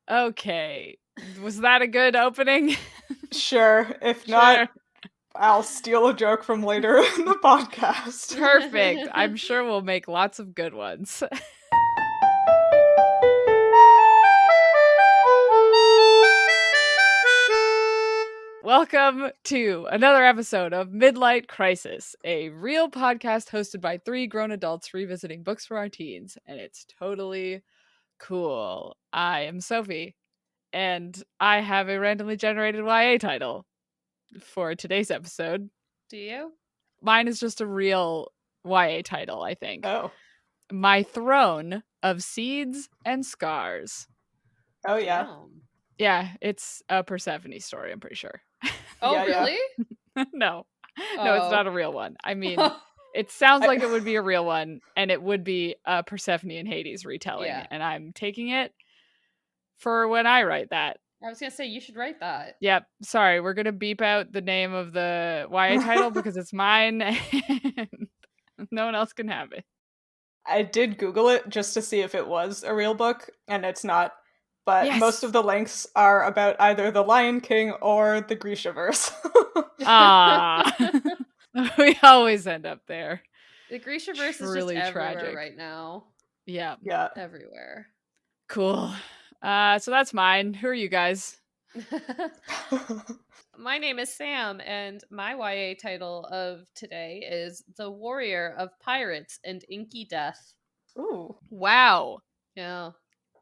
Okay. Was that a good opening? Sure. If not, I'll steal a joke from later in the podcast. Perfect. I'm sure we'll make lots of good ones. Welcome to another episode of Midlight Crisis, a real podcast hosted by three grown adults revisiting books for our teens, and it's totally cool. I am Sophie, and I have a randomly generated YA title for today's episode. Do you? Mine is just a real YA title, I think. Oh. My Throne of Seeds and Scars. Oh, yeah. Damn. Yeah, it's a Persephone story, I'm pretty sure. Oh, Yeah, yeah. really? No, it's not a real one. I mean, it sounds like it would be a real one, and it would be a Persephone and Hades retelling, Yeah. and I'm taking it for when I write that. I was going to say, you should write that. Yep, sorry, we're going to beep out the name of the YA title because it's mine, and no one else can have it. I did Google it just to see if it was a real book, and it's not. But Yes. most of the links are about either the Lion King or the Grishaverse. Ah, we always end up there. The Grishaverse is just Truly everywhere tragic. right now. Yeah, Yeah. Everywhere. cool. So that's mine. Who are you guys? My name is Sam, and my YA title of today is The Warrior of Pirates and Inky Death. Ooh. Wow. Yeah.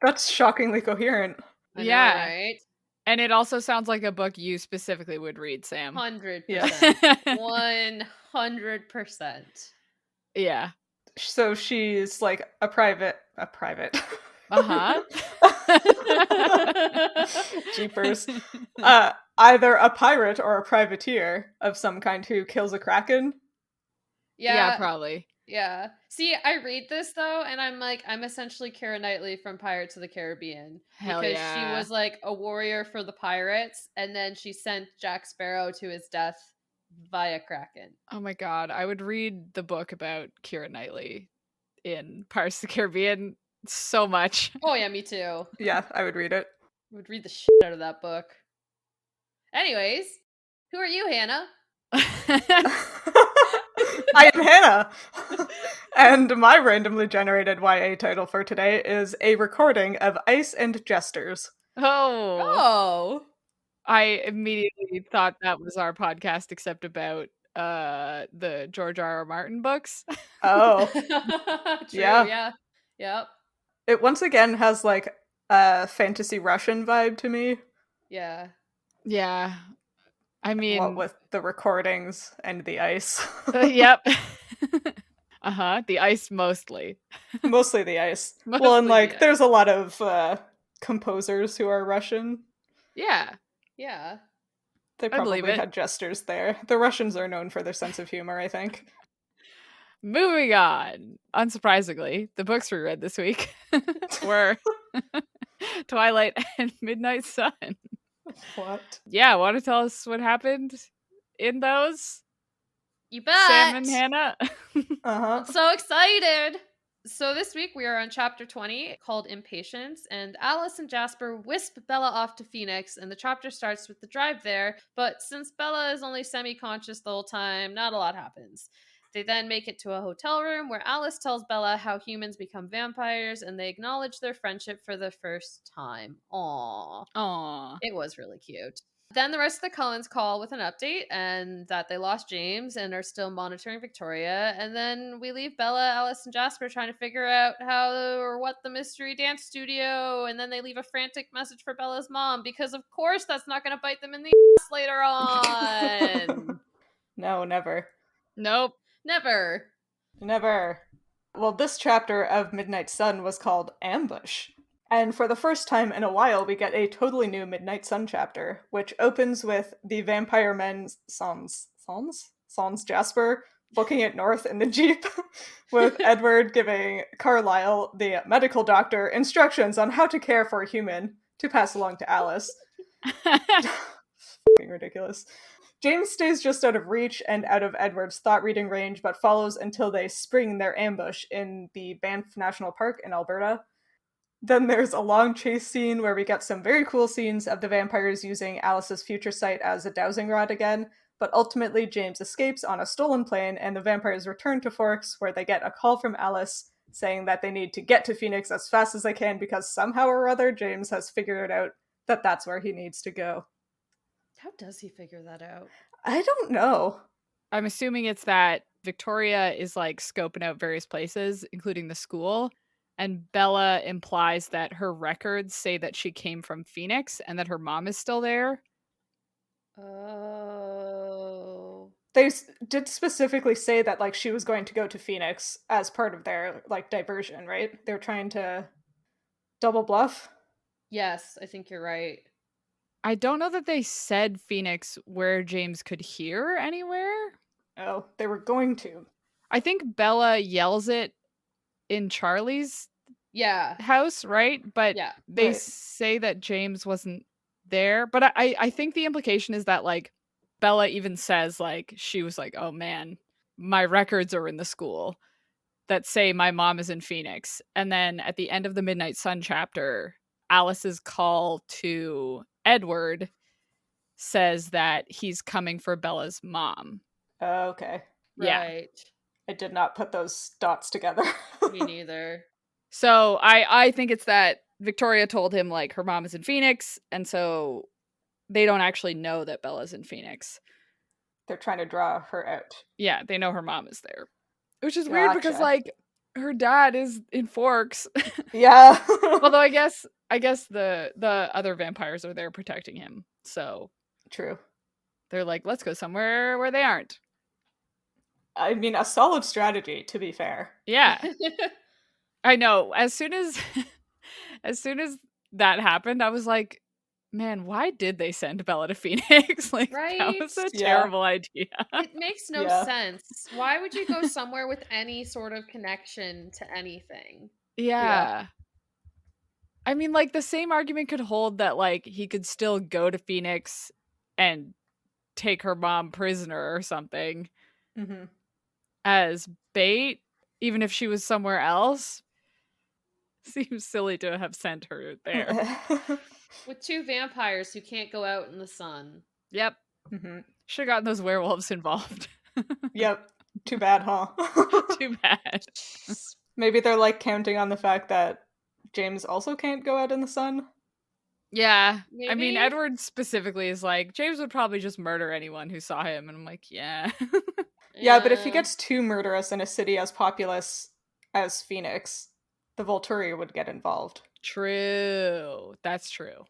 That's shockingly coherent. I Yeah. know, right? And it also sounds like a book you specifically would read, Sam. 100%. Yeah. 100%. Yeah. So she's like a private. Uh-huh. Jeepers. Either a pirate or a privateer of some kind who kills a kraken. Yeah, probably. Yeah. See, I read this though, and I'm like, I'm essentially Keira Knightley from Pirates of the Caribbean. Hell because yeah. she was like a warrior for the pirates, and then she sent Jack Sparrow to his death via Kraken. Oh my god, I would read the book about Keira Knightley in Pirates of the Caribbean so much. Oh yeah, me too. Yeah, I would read it. I would read the shit out of that book. Anyways, who are you, Hannah? I am Hannah! And my randomly generated YA title for today is A Recording of Ice and Jesters. Oh. I immediately thought that was our podcast, except about the George R.R. Martin books. Oh. True, Yeah. yeah. Yep. It once again has like a fantasy Russian vibe to me. Yeah. Yeah. I mean, what with the recordings and the ice. Yep. Uh-huh. The ice mostly. Mostly the ice. Well, Mostly and the like ice. there's a lot of composers who are Russian. Yeah. Yeah. They I believe probably it. had jesters there. The Russians are known for their sense of humor, I think. Moving on. Unsurprisingly, the books we read this week were Twilight and Midnight Sun. What? Yeah, want to tell us what happened in those? You bet. Sam and Hannah? Uh-huh. I'm so excited. So this week we are on chapter 20 called Impatience, and Alice and Jasper wisp Bella off to Phoenix, and the chapter starts with the drive there, but since Bella is only semi-conscious the whole time, not a lot happens. They then make it to a hotel room where Alice tells Bella how humans become vampires, and they acknowledge their friendship for the first time. Aww. Aww. It was really cute. Then the rest of the Cullens call with an update and that they lost James and are still monitoring Victoria. And then we leave Bella, Alice, and Jasper trying to figure out how or what the mystery dance studio. And then they leave a frantic message for Bella's mom because, of course, that's not going to bite them in the ass later on. No, never. Nope. Never. Never. Well, this chapter of Midnight Sun was called Ambush. And for the first time in a while, we get a totally new Midnight Sun chapter, which opens with the vampire men Sans Jasper booking it north in the Jeep, with Edward giving Carlisle, the medical doctor, instructions on how to care for a human to pass along to Alice. Fucking ridiculous. James stays just out of reach and out of Edward's thought-reading range, but follows until they spring their ambush in the Banff National Park in Alberta. Then there's a long chase scene where we get some very cool scenes of the vampires using Alice's future sight as a dowsing rod again, but ultimately James escapes on a stolen plane and the vampires return to Forks where they get a call from Alice saying that they need to get to Phoenix as fast as they can because somehow or other James has figured out that that's where he needs to go. How does he figure that out? I don't know. I'm assuming it's that Victoria is like scoping out various places, including the school, and Bella implies that her records say that she came from Phoenix and that her mom is still there. Oh. They did specifically say that like she was going to go to Phoenix as part of their like diversion, right? They were trying to double bluff. Yes, I think you're right. I don't know that they said Phoenix where James could hear anywhere. Oh, they were going to. I think Bella yells it in Charlie's Yeah. house, right? But Yeah. they Right. say that James wasn't there. But I think the implication is that like Bella even says like she was like, oh man, my records are in the school that say my mom is in Phoenix. And then at the end of the Midnight Sun chapter, Alice's call to Edward says that he's coming for Bella's mom. Okay. Yeah. Right. I did not put those dots together. Me neither. So I think it's that Victoria told him like her mom is in Phoenix, and so they don't actually know that Bella's in Phoenix. They're trying to draw her out. Yeah, they know her mom is there. Which is weird because Gotcha. like her dad is in Forks. Yeah. Although I guess the other vampires are there protecting him. So True. they're like, let's go somewhere where they aren't. I mean, a solid strategy, to be fair. Yeah. I know. As soon as that happened, I was like, man, why did they send Bella to Phoenix? Like that was a Right? Yeah. terrible idea. It makes no Yeah. sense. Why would you go somewhere with any sort of connection to anything? Yeah. I mean, like the same argument could hold that like he could still go to Phoenix and take her mom prisoner or something Mm-hmm. as bait, even if she was somewhere else. Seems silly to have sent her there. With two vampires who can't go out in the sun. Yep. Mm-hmm. Should have gotten those werewolves involved. Yep. Too bad, huh? Too bad. Maybe they're like counting on the fact that James also can't go out in the sun. Yeah. I mean, Maybe? Edward specifically is like, James would probably just murder anyone who saw him. And I'm like, yeah. Yeah, but if he gets too murderous in a city as populous as Phoenix, the Volturi would get involved. True. That's true.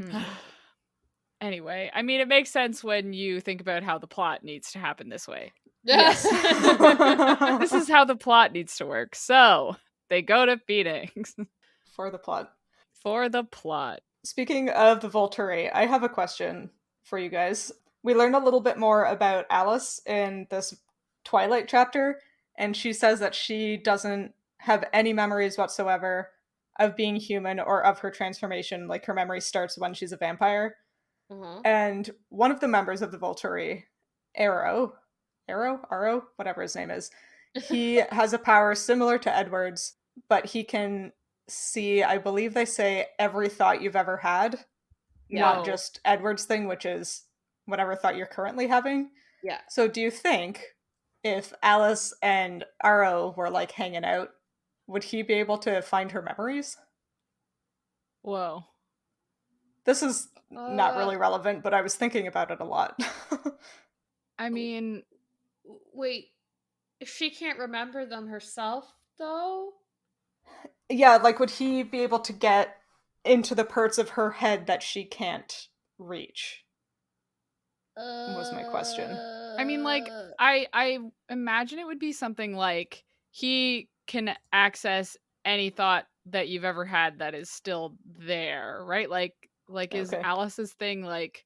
Mhm. Anyway, I mean, it makes sense when you think about how the plot needs to happen this way. Yes. This is how the plot needs to work. So they go to Phoenix For the plot. for the plot. Speaking of the Volturi, I have a question for you guys. We learn a little bit more about Alice in this Twilight chapter, and she says that she doesn't have any memories whatsoever of being human or of her transformation. Like, her memory starts when she's a vampire. Uh-huh. And one of the members of the Volturi, Arrow, whatever his name is, he has a power similar to Edward's, but he can see, I believe they say, every thought you've ever had, not Whoa. just Edward's thing, which is whatever thought you're currently having. Yeah. So do you think if Alice and Arrow were like hanging out, would he be able to find her memories? Whoa. This is not really relevant, but I was thinking about it a lot. I mean, Wait, she can't remember them herself, though? Yeah, like, would he be able to get into the parts of her head that she can't reach? Was my question. I mean, like, I imagine it would be something like he can access any thought that you've ever had that is still there, right? Like is Okay. Alice's thing like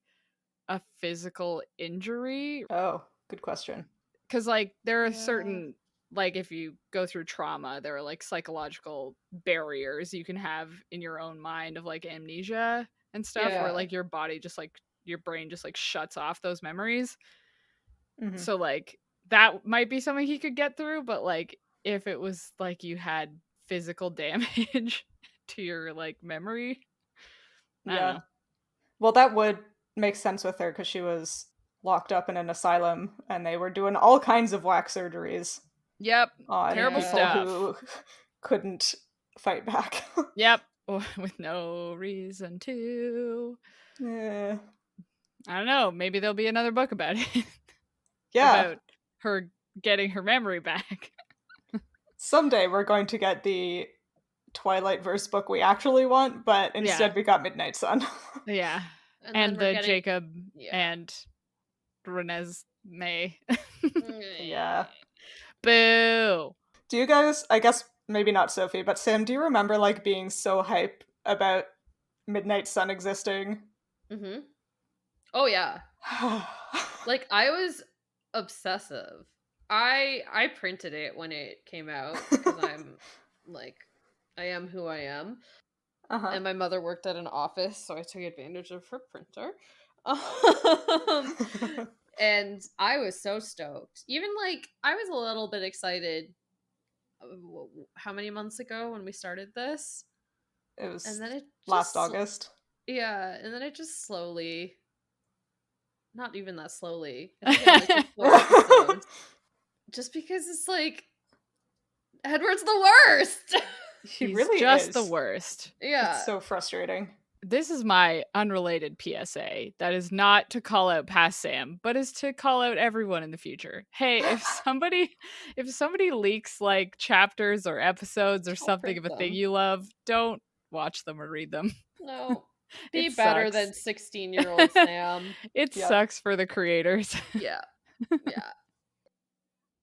a physical injury? Oh, good question. Because like there are Yeah. certain, like, if you go through trauma, there are like psychological barriers you can have in your own mind of like amnesia and stuff, Yeah. where like your body just like your brain just like shuts off those memories. Mhm. So like that might be something he could get through, but like if it was like you had physical damage to your like memory. I Yeah. don't know. Well, that would make sense with her because she was locked up in an asylum and they were doing all kinds of whack surgeries Yep. on Terrible people stuff. who couldn't fight back. Yep. With no reason to. Yeah. I don't know. Maybe there'll be another book about it. Yeah. About her getting her memory back. Someday we're going to get the Twilight verse book we actually want, but instead we got Midnight Sun. Yeah. And, And then we're the getting... Jacob and Renesmee. Yeah. Boo. Do you guys, I guess maybe not Sophie, but Sam, do you remember like being so hype about Midnight Sun existing? Mm-hmm. Oh yeah. Like I was obsessive. I printed it when it came out because I'm like I am who I am. And my mother worked at an office, so I took advantage of her printer. And I was so stoked. Even like I was a little bit excited how many months ago when we started this? It was and then it last August. Yeah, and then it just slowly, not even that slowly, I think it only took 4 episodes. Just because it's like Edward's the worst. He really just is the worst. Yeah. It's so frustrating. This is my unrelated PSA. That is not to call out past Sam, but is to call out everyone in the future. Hey, if somebody leaks like chapters or episodes or something of a thing you love, don't watch them or read them. No. Be better than 16-year-old Sam. It sucks for the creators. Yeah. Yeah.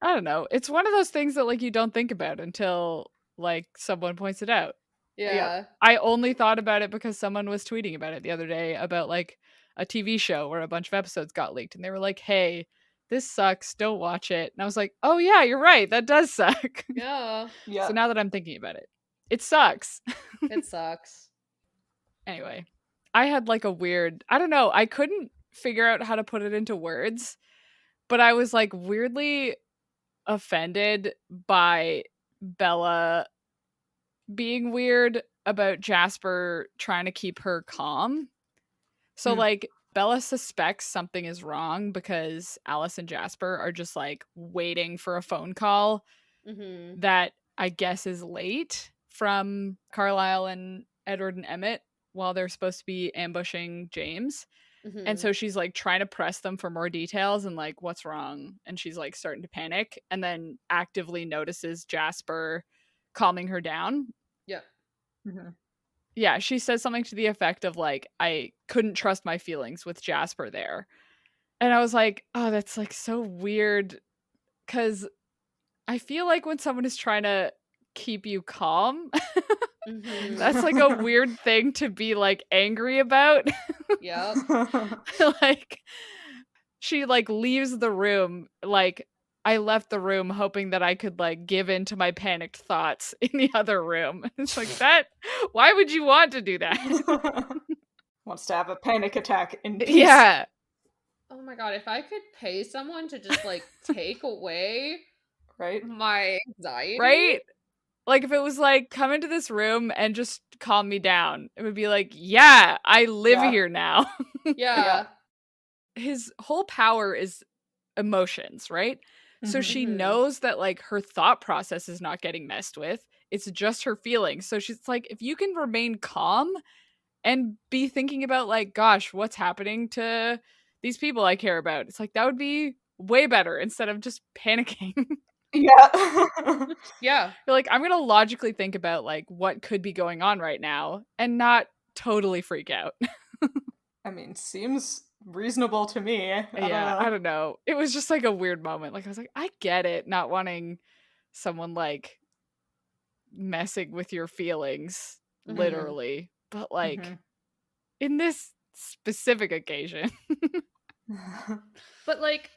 I don't know. It's one of those things that like you don't think about until like someone points it out. Yeah. I only thought about it because someone was tweeting about it the other day about like a TV show where a bunch of episodes got leaked and they were like, "Hey, this sucks. Don't watch it." And I was like, "Oh yeah, you're right. That does suck." Yeah. Yeah. So now that I'm thinking about it, it sucks. It sucks. Anyway, I had like a weird, I don't know, I couldn't figure out how to put it into words, but I was like weirdly offended by Bella being weird about Jasper trying to keep her calm. So like Bella suspects something is wrong because Alice and Jasper are just like waiting for a phone call that I guess is late from Carlisle and Edward and Emmett while they're supposed to be ambushing James. And so she's like trying to press them for more details and like what's wrong, and she's like starting to panic and then actively notices Jasper calming her down. Yeah. Yeah, she says something to the effect of like, I couldn't trust my feelings with Jasper there. And I was like, oh, that's like so weird, because I feel like when someone is trying to keep you calm, that's like a weird thing to be like angry about. Yeah. Like she like leaves the room like, I left the room hoping that I could like give in to my panicked thoughts in the other room. It's like that. Why would you want to do that? Wants to have a panic attack in peace. Yeah. Oh my god, if I could pay someone to just like take away right my anxiety. Right? Like if it was like, come into this room and just calm me down. It would be like, yeah, I live here now. Yeah. His whole power is emotions, right? So she knows that like her thought process is not getting messed with. It's just her feelings. So she's like, if you can remain calm and be thinking about like, gosh, what's happening to these people I care about? It's like, that would be way better instead of just panicking. Yeah. Yeah. You're like, I'm going to logically think about like what could be going on right now and not totally freak out. I mean, seems reasonable to me. I don't know. It was just like a weird moment. Like I was like, I get it, not wanting someone like messing with your feelings, literally, but like in this specific occasion. But like,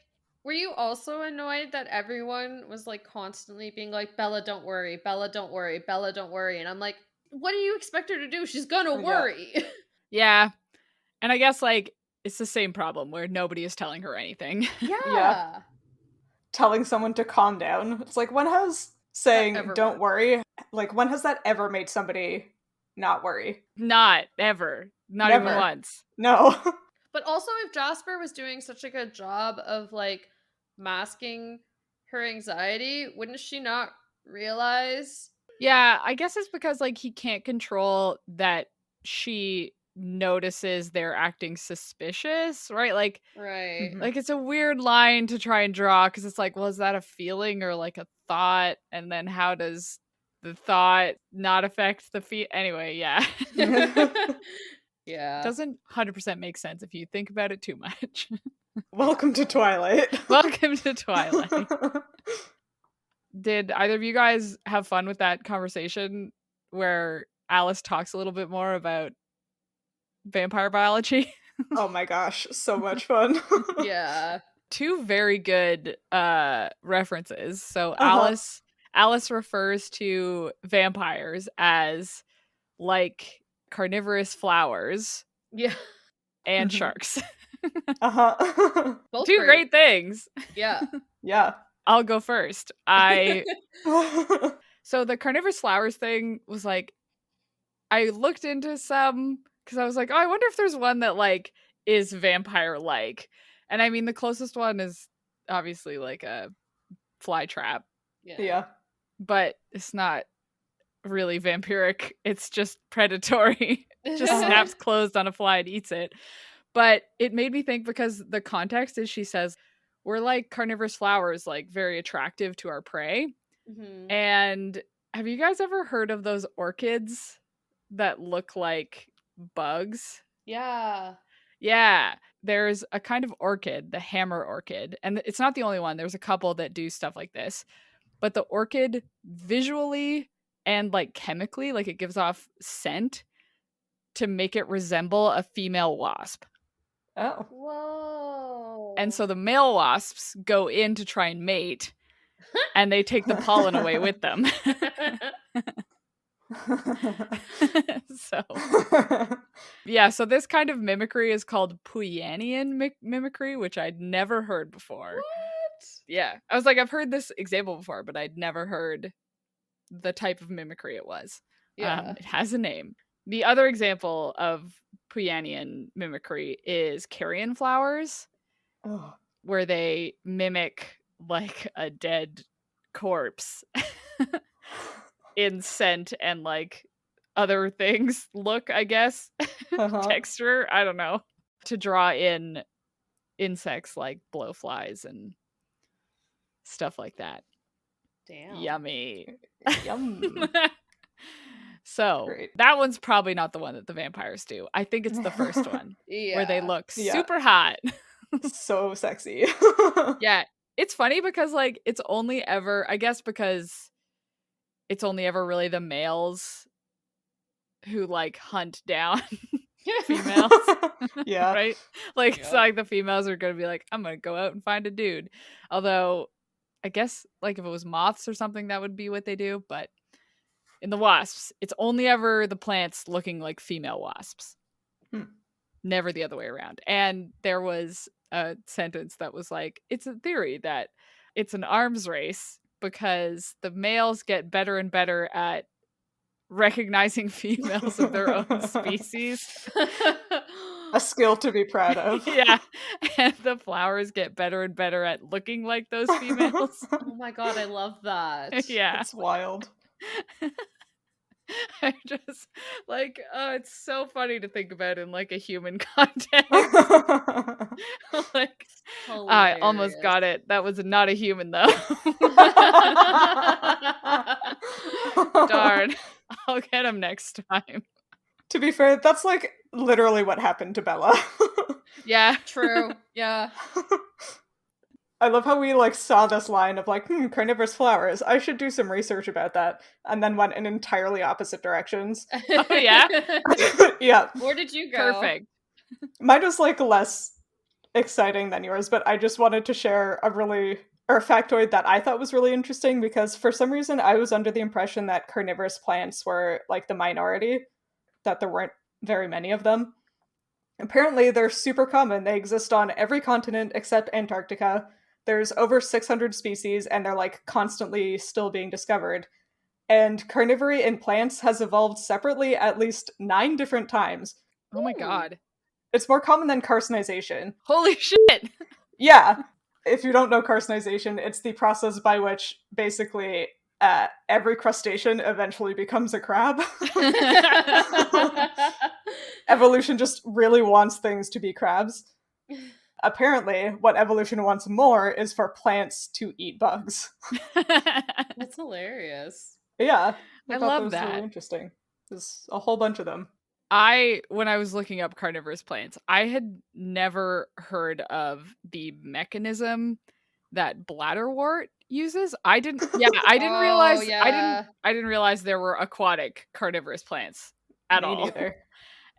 were you also annoyed that everyone was like constantly being like, Bella, don't worry, Bella, don't worry, Bella, don't worry? And I'm like, what do you expect her to do? She's gonna worry. Yeah. And I guess like it's the same problem where nobody is telling her anything. Yeah. Telling someone to calm down. It's like, when has saying don't worry, like when has that ever made somebody not worry. Not ever. Not Never. even once. No. But also, if Jasper was doing such a good job of, like, masking her anxiety, wouldn't she not realize? Yeah, I guess it's because, like, he can't control that she notices they're acting suspicious, right? Like, Right. Mhm. like it's a weird line to try and draw because it's like, well, is that a feeling or like a thought? And then how does the thought not affect the anyway, yeah. Yeah. Doesn't 100% make sense if you think about it too much. Welcome to Twilight. Welcome to Twilight. Did either of you guys have fun with that conversation where Alice talks a little bit more about vampire biology? Oh my gosh, so much fun. Yeah. Two very good references. So Uh-huh. Alice refers to vampires as like carnivorous flowers Yeah. and Mhm. sharks. Uh-huh. Both Two great things. Yeah. Yeah. I'll go first. So the carnivorous flowers thing was like, I looked into some because I was like, oh, I wonder if there's one that like is vampire like. And I mean, the closest one is obviously like a fly trap, Yeah. but it's not really vampiric. It's just predatory. Just Uh-huh. snaps closed on a fly and eats it. But it made me think because the context is she says, we're like carnivorous flowers, like very attractive to our prey. Mhm. And have you guys ever heard of those orchids that look like bugs? Yeah. Yeah, there's a kind of orchid, the hammer orchid, and it's not the only one. There's a couple that do stuff like this. But the orchid visually and like chemically, like it gives off scent to make it resemble a female wasp. Oh. Whoa. And so the male wasps go in to try and mate, and they take the pollen away with them. So yeah, so this kind of mimicry is called Puyanian mimicry, which I'd never heard before. What? Yeah, I was like, I've heard this example before, but I'd never heard the type of mimicry it was. Yeah. It has a name. The other example of Puyanian mimicry is Carrion Flowers, Oh. where they mimic like a dead corpse in scent and like other things look, I guess. Uh-huh. Texture, I don't know, to draw in insects like blowflies and stuff like that. Damn. Yummy. Yum. So Great. that one's probably not the one that the vampires do. I think it's the first one Yeah. where they look Yeah. super hot. So sexy. Yeah, it's funny because like it's only ever, I guess because it's only ever really the males who like hunt down females. Yeah. Right? Like it's Yeah. like the females are gonna be like, I'm gonna go out and find a dude. Although I guess like if it was moths or something, that would be what they do. But in the wasps, it's only ever the plants looking like female wasps. Never the other way around. And there was a sentence that was like, it's a theory that it's an arms race because the males get better and better at recognizing females of their own species. A skill to be proud of. Yeah. And the flowers get better and better at looking like those females. Oh my god, I love that. Yeah. It's wild. I just like, it's so funny to think about in like a human context. Like, I almost got it. That was not a human though. Darn. I'll get him next time. To be fair, that's like literally what happened to Bella. Yeah. True. Yeah. I love how we like saw this line of like, carnivorous flowers. I should do some research about that, and then went in entirely opposite directions. Oh yeah. Yeah. Where did you go? Perfect. Mine was like less exciting than yours, but I just wanted to share a factoid that I thought was really interesting because for some reason I was under the impression that carnivorous plants were like the minority, that there weren't very many of them. Apparently they're super common. They exist on every continent except Antarctica. There's over 600 species and they're like constantly still being discovered. And carnivory in plants has evolved separately at least 9 different times. Oh my god. It's more common than carcinization. Holy shit! Yeah. If you don't know carcinization, it's the process by which basically every crustacean eventually becomes a crab. Evolution just really wants things to be crabs. Apparently, what evolution wants more is for plants to eat bugs. That's hilarious. Yeah. I thought love was that. really interesting. There's a whole bunch of them. When I was looking up carnivorous plants, I had never heard of the mechanism that bladderwort uses. I didn't realize yeah. I didn't realize there were aquatic carnivorous plants at Me all. neither.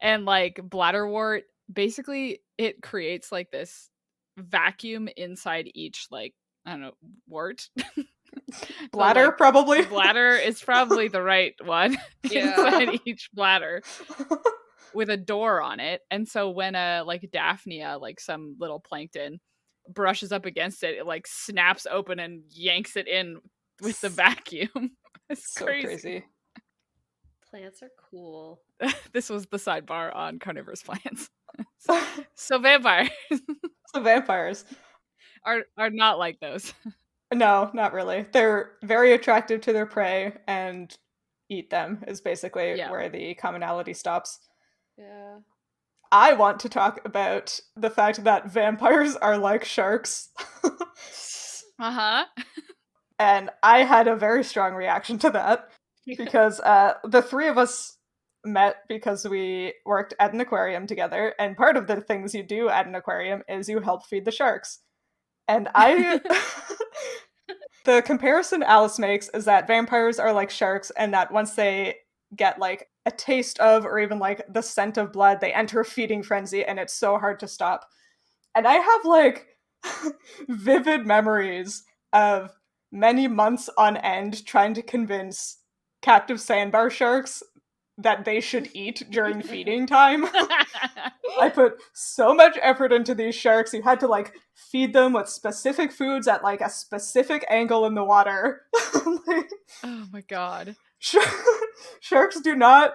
And like bladderwort, basically it creates like this vacuum inside each, like, I don't know, wort. Bladder, so, like, probably. Bladder is probably the right one. Inside each bladder with a door on it. And so when a like Daphnia, like some little plankton, brushes up against it, it like snaps open and yanks it in with the vacuum. It's so crazy. Plants are cool. This was the sidebar on carnivorous plants. So vampires. So vampires are not like those. No, not really. They're very attractive to their prey and eat them is basically where the commonality stops. Yeah. I want to talk about the fact that vampires are like sharks. Uh-huh. And I had a very strong reaction to that because the three of us met because we worked at an aquarium together, and part of the things you do at an aquarium is you help feed the sharks. And the comparison Alice makes is that vampires are like sharks, and that once they get like a taste of or even like the scent of blood, they enter a feeding frenzy and it's so hard to stop. And I have like vivid memories of many months on end trying to convince captive sandbar sharks that they should eat during feeding time. I put so much effort into these sharks. You had to like feed them with specific foods at like a specific angle in the water. Like, oh my god. Sharks do not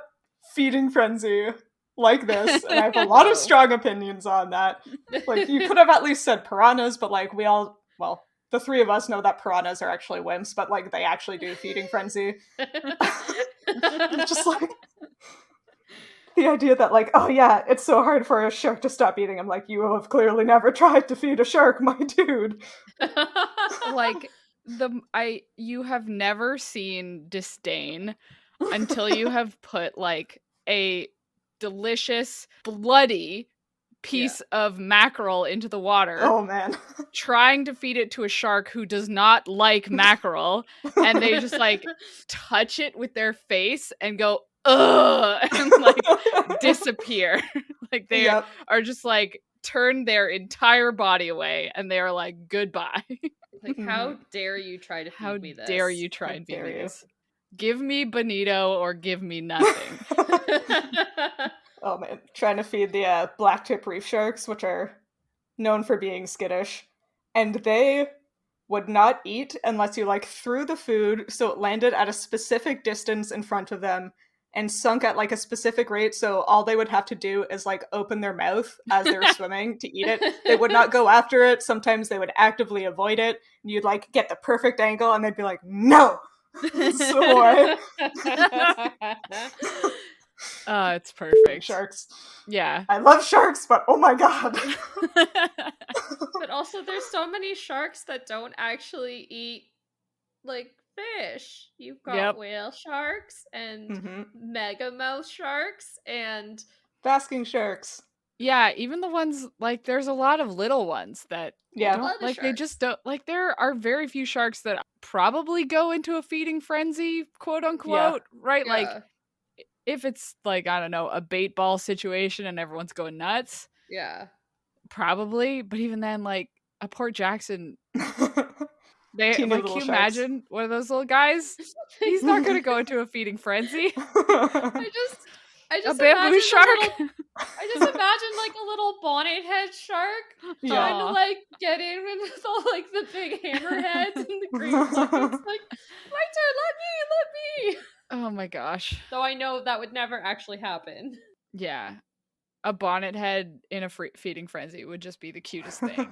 feeding frenzy like this, and I have a lot of strong opinions on that. Like, you could have at least said piranhas, but like the three of us know that piranhas are actually wimps, but like they actually do feeding frenzy. Just like the idea that like, oh yeah, it's so hard for a shark to stop eating. I'm like, you have clearly never tried to feed a shark, my dude. Like you have never seen disdain until you have put like a delicious bloody piece of mackerel into the water. Oh man. Trying to feed it to a shark who does not like mackerel, and they just like touch it with their face and go ugh, and like disappear. Like they are just like turn their entire body away and they are like goodbye. Like, how dare you try to feed me this? How dare you try and feed me this? Give me bonito or give me nothing. Oh man, trying to feed the black tip reef sharks, which are known for being skittish, and they would not eat unless you like threw the food so it landed at a specific distance in front of them and sunk at like a specific rate, so all they would have to do is like open their mouth as they're swimming to eat it. They would not go after it. Sometimes they would actively avoid it, and you'd like get the perfect angle and they'd be like, no! So it's perfect. Sharks. Yeah. I love sharks, but oh my god. But also there's so many sharks that don't actually eat like fish. You've got whale sharks and megamouth sharks and basking sharks. Yeah, even the ones like there's a lot of little ones that don't like sharks. They just don't like. There are very few sharks that probably go into a feeding frenzy, quote unquote, right? Yeah. Like if it's like, I don't know, a bait ball situation and everyone's going nuts. Yeah. Probably, but even then, like a Port Jackson, they Teeny like. Can you imagine one of those little guys? He's not going to go into a feeding frenzy. I just a bamboo shark. I just imagine like a little bonnet head shark trying to like get in with all like the big hammerheads and the green buckets. Like, my turn, let me at me! Oh my gosh. Though I know that would never actually happen. Yeah. A bonnet head in a feeding frenzy would just be the cutest thing. That's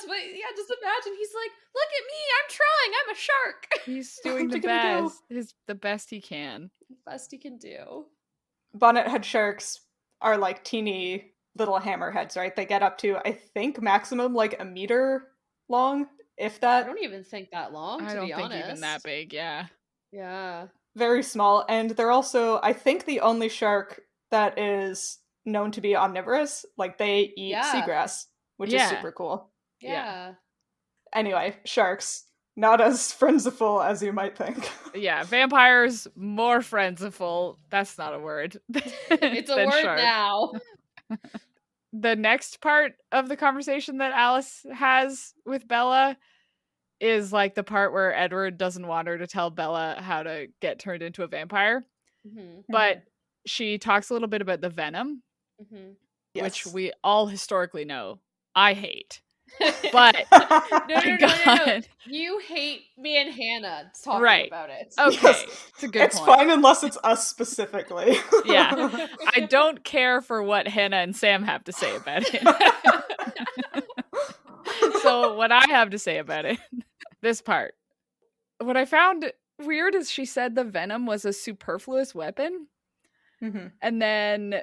what, yeah, just imagine. He's like, look at me, I'm trying, I'm a shark. He's doing the Look at me go. best. The best he can. Best he can do. Bonnet head sharks are like teeny little hammerheads, right? They get up to, I think, maximum like a meter long, if I that. don't even think that long, to be honest. I don't think even that big, yeah. Yeah. Very small, and they're also, I think, the only shark that is known to be omnivorous. Like, they eat seagrass, which is super cool. Yeah. Anyway, sharks. Not as frenziful as you might think. Yeah, vampires, more frenziful. That's not a word. It's a word shark. now. The next part of the conversation that Alice has with Bella is like the part where Edward doesn't want her to tell Bella how to get turned into a vampire. Mm-hmm. But she talks a little bit about the venom, which we all historically know I hate. But no. You hate me and Hannah talking about it. Okay, yes. It's a good point. It's fine unless it's us specifically. Yeah. I don't care for what Hannah and Sam have to say about it. So what I have to say about it, this part. What I found weird is she said the venom was a superfluous weapon. And then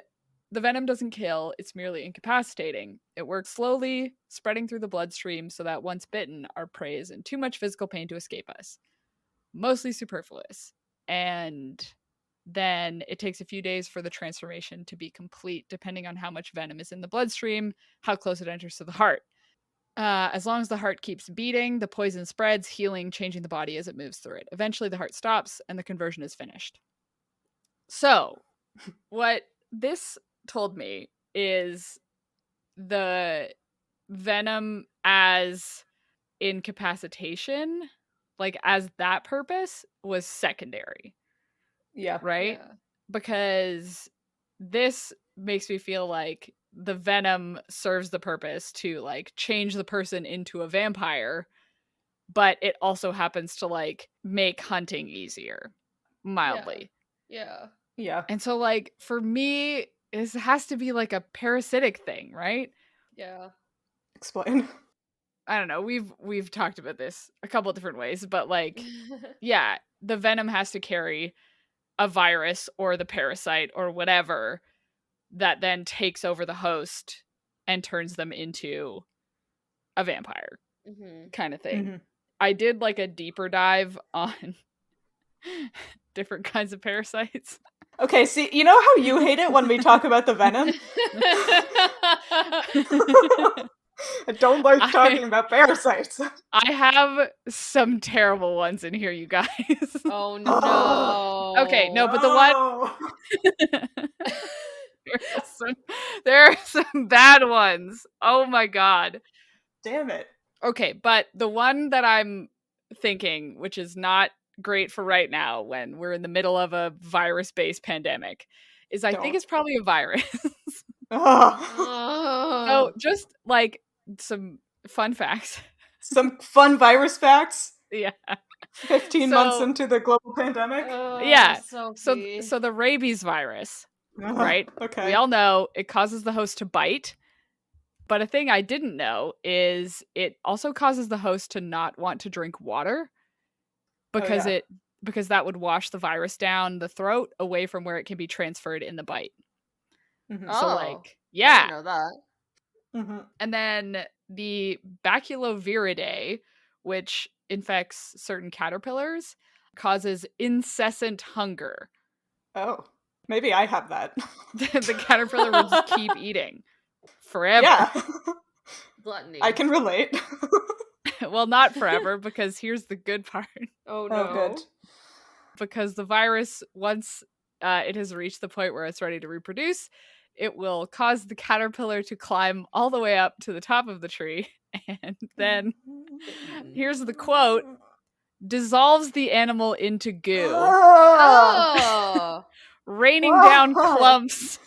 the venom doesn't kill, it's merely incapacitating. It works slowly, spreading through the bloodstream so that once bitten, our prey is in too much physical pain to escape us. Mostly superfluous. And then it takes a few days for the transformation to be complete, depending on how much venom is in the bloodstream, how close it enters to the heart. As long as the heart keeps beating, the poison spreads, healing, changing the body as it moves through it. Eventually, the heart stops, and the conversion is finished. So, what this told me is the venom as incapacitation, like as that purpose, was secondary. Yeah. Right? Yeah. Because this makes me feel like the venom serves the purpose to like change the person into a vampire, but it also happens to like make hunting easier, mildly. Yeah. And so like for me, it has to be like a parasitic thing, right? Yeah. Explain. I don't know. We've talked about this a couple different ways, but like, yeah, the venom has to carry a virus or the parasite or whatever that then takes over the host and turns them into a vampire kind of thing. I did like a deeper dive on different kinds of parasites. Okay, see, you know how you hate it when we talk about the venom? I don't like talking about parasites. I have some terrible ones in here, you guys. Oh no. Okay, no, but the one there are some bad ones. Oh my god. Damn it. Okay, but the one that I'm thinking, which is not great for right now when we're in the middle of a virus-based pandemic, is I think it's probably a virus. So just like some fun facts. Some fun virus facts? Yeah. 15 months into the global pandemic? Yeah. So the rabies virus, right? Okay. We all know it causes the host to bite. But a thing I didn't know is it also causes the host to not want to drink water because because that would wash the virus down the throat away from where it can be transferred in the bite. So like, yeah. I didn't know that. And then the Baculoviridae, which infects certain caterpillars, causes incessant hunger. Oh, maybe I have that. The caterpillar will just keep eating forever. Yeah. Gluttony. I can relate. Well, not forever, because here's the good part. Oh, no. Oh, good. Because the virus, once it has reached the point where it's ready to reproduce, it will cause the caterpillar to climb all the way up to the top of the tree. And then, here's the quote, dissolves the animal into goo. Raining down clumps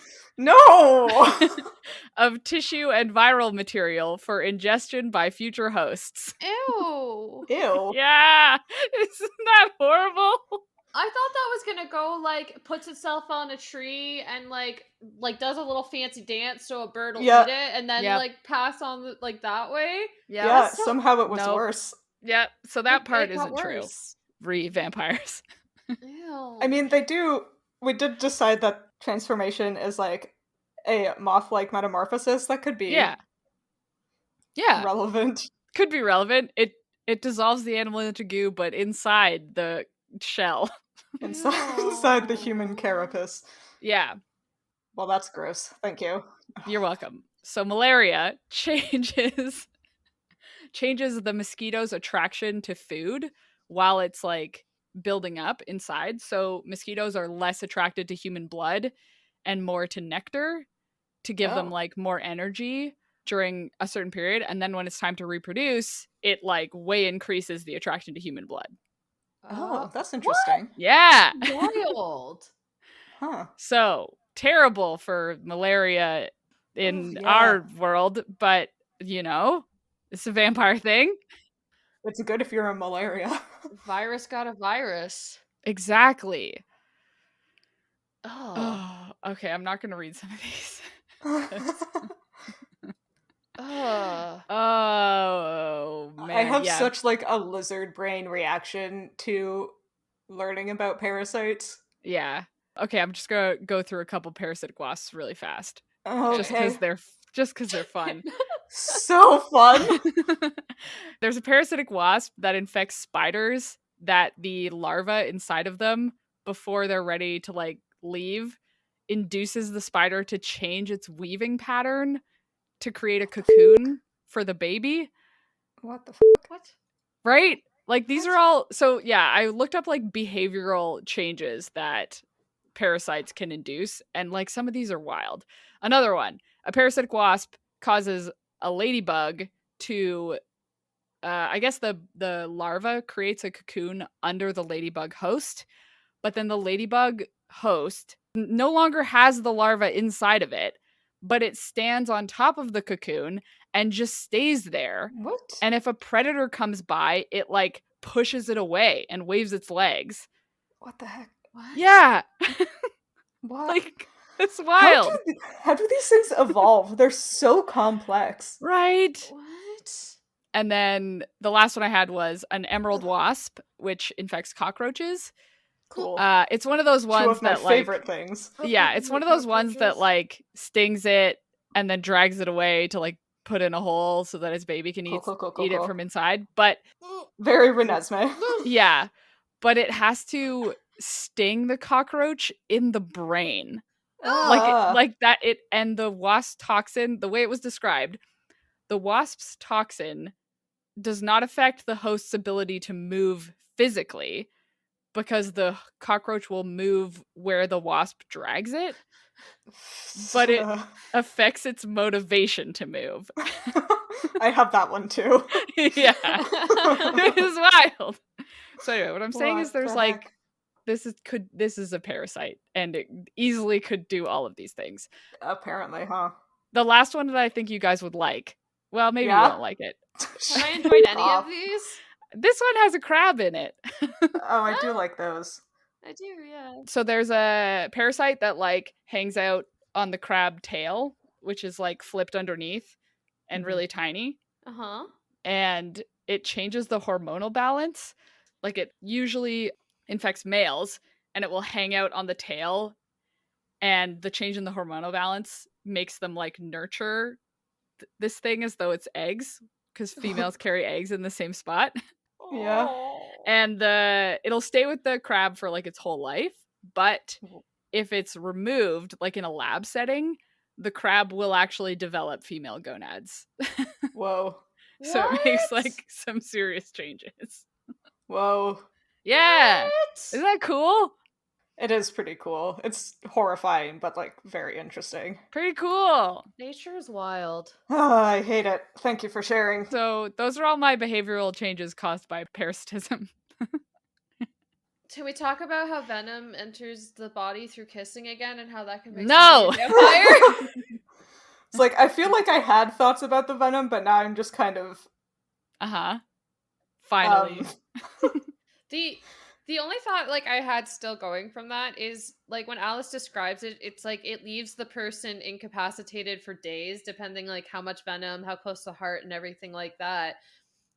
of tissue and viral material for ingestion by future hosts. Ew. Ew. Yeah. Isn't that horrible? I thought that was gonna go like puts itself on a tree and like does a little fancy dance so a bird will Yeah. eat it and then Yep. like pass on like that way. Yeah. Yeah, so- somehow it was Nope. worse. Yeah. So that part It got isn't true. worse. Vampires. Ew. I mean, we did decide that transformation is like a moth-like metamorphosis. That could be Yeah. relevant. Could be relevant. It dissolves the animal into goo, but inside the shell. Inside the human carapace. Yeah. Well, that's gross. Thank you. You're welcome. So malaria changes the mosquito's attraction to food while it's like building up inside. So mosquitoes are less attracted to human blood and more to nectar to give them like more energy during a certain period. And then when it's time to reproduce, it like way increases the attraction to human blood. Oh, that's interesting. Yeah. Wild. Huh. So terrible for malaria in our world, but you know, it's a vampire thing. It's good if you're a malaria. Virus got a virus. Exactly. Oh. Okay, I'm not going to read some of these. Oh man, I have such like a lizard brain reaction to learning about parasites. Yeah. Okay, I'm just gonna go through a couple parasitic wasps really fast. Okay. Just because they're fun. So fun. There's a parasitic wasp that infects spiders that the larva inside of them, before they're ready to like leave, induces the spider to change its weaving pattern to create a cocoon for the baby. What the fuck? What? Right? Like these are all I looked up like behavioral changes that parasites can induce, and like some of these are wild. Another one, a parasitic wasp causes a ladybug to I guess the larva creates a cocoon under the ladybug host, but then the ladybug host no longer has the larva inside of it, but it stands on top of the cocoon and just stays there. What? And if a predator comes by, it like pushes it away and waves its legs. What the heck? What? Yeah. What? Like, it's wild. How do these things evolve? They're so complex. Right? What? And then the last one I had was an emerald wasp, which infects cockroaches. Cool. It's one of those ones Two of my that like favorite things. yeah, it's one of those ones that like stings it and then drags it away to like put in a hole so that its baby can eat it from inside. But very Renesmee. yeah, but it has to sting the cockroach in the brain. Like that and the wasp toxin, the way it was described, the wasp's toxin does not affect the host's ability to move physically, because the cockroach will move where the wasp drags it, but it affects its motivation to move. I have that one too. Yeah. It is wild. So anyway, what I'm saying is there's like this is a parasite, and it easily could do all of these things. Apparently, huh? The last one that I think you guys would like. Well, maybe you won't like it. Have I enjoyed any of these? This one has a crab in it. Oh, I do like those. I do, yeah. So there's a parasite that like hangs out on the crab tail, which is like flipped underneath and really tiny. Uh-huh. And it changes the hormonal balance. Like it usually infects males, and it will hang out on the tail, and the change in the hormonal balance makes them like nurture this thing as though it's eggs, because females carry eggs in the same spot. Yeah. And it'll stay with the crab for like its whole life, but if it's removed, like in a lab setting, the crab will actually develop female gonads. Whoa. So it makes like some serious changes. Whoa. Yeah. What? Isn't that cool? It is pretty cool. It's horrifying, but like very interesting. Pretty cool. Nature is wild. Oh, I hate it. Thank you for sharing. So those are all my behavioral changes caused by parasitism. Can we talk about how Venom enters the body through kissing again, and how that can make No! somebody a vampire? It's like, I feel like I had thoughts about the Venom, but now I'm just kind of... Finally. The The only thought like I had still going from that is like when Alice describes it, it's like it leaves the person incapacitated for days, depending like how much venom, how close to heart, and everything like that.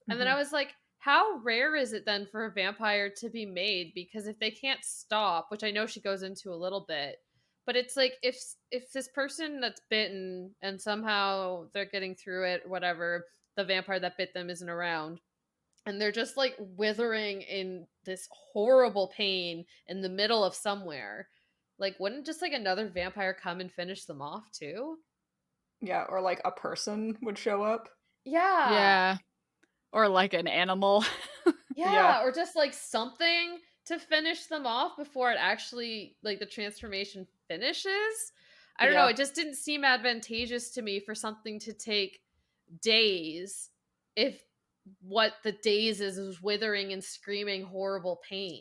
And then I was like, how rare is it then for a vampire to be made? Because if they can't stop, which I know she goes into a little bit, but it's like if this person that's bitten and somehow they're getting through it, whatever, the vampire that bit them isn't around, and they're just like withering in this horrible pain in the middle of somewhere, like wouldn't just like another vampire come and finish them off too? Yeah, or like a person would show up. Yeah. Or like an animal. Yeah, or just like something to finish them off before it actually like the transformation finishes. I don't know, it just didn't seem advantageous to me for something to take days if what the days is withering and screaming horrible pain.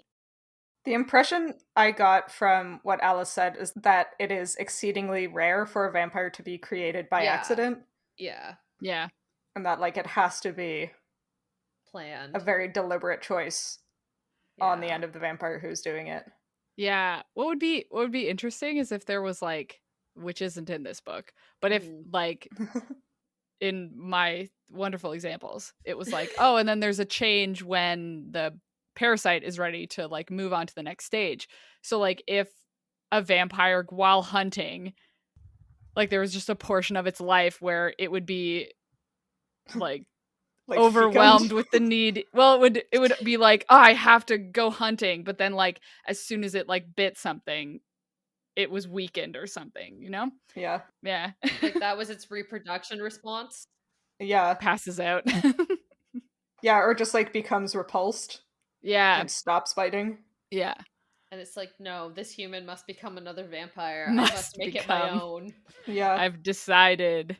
The impression I got from what Alice said is that it is exceedingly rare for a vampire to be created by accident. Yeah. Yeah. And that like it has to be planned. A very deliberate choice on the end of the vampire who's doing it. Yeah. What would be interesting is if there was like, which isn't in this book, but if like in my wonderful examples, it was like, oh, and then there's a change when the parasite is ready to like move on to the next stage. So like if a vampire while hunting, like there was just a portion of its life where it would be like overwhelmed with the need. Well, it would be like, oh, I have to go hunting, but then like as soon as it like bit something, it was weakened or something, you know? Yeah. Like that was its reproduction response. Yeah. Passes out. Yeah, or just like becomes repulsed. Yeah. And stops biting. Yeah. And it's like, no, this human must become another vampire. I must make it my own. Yeah. I've decided.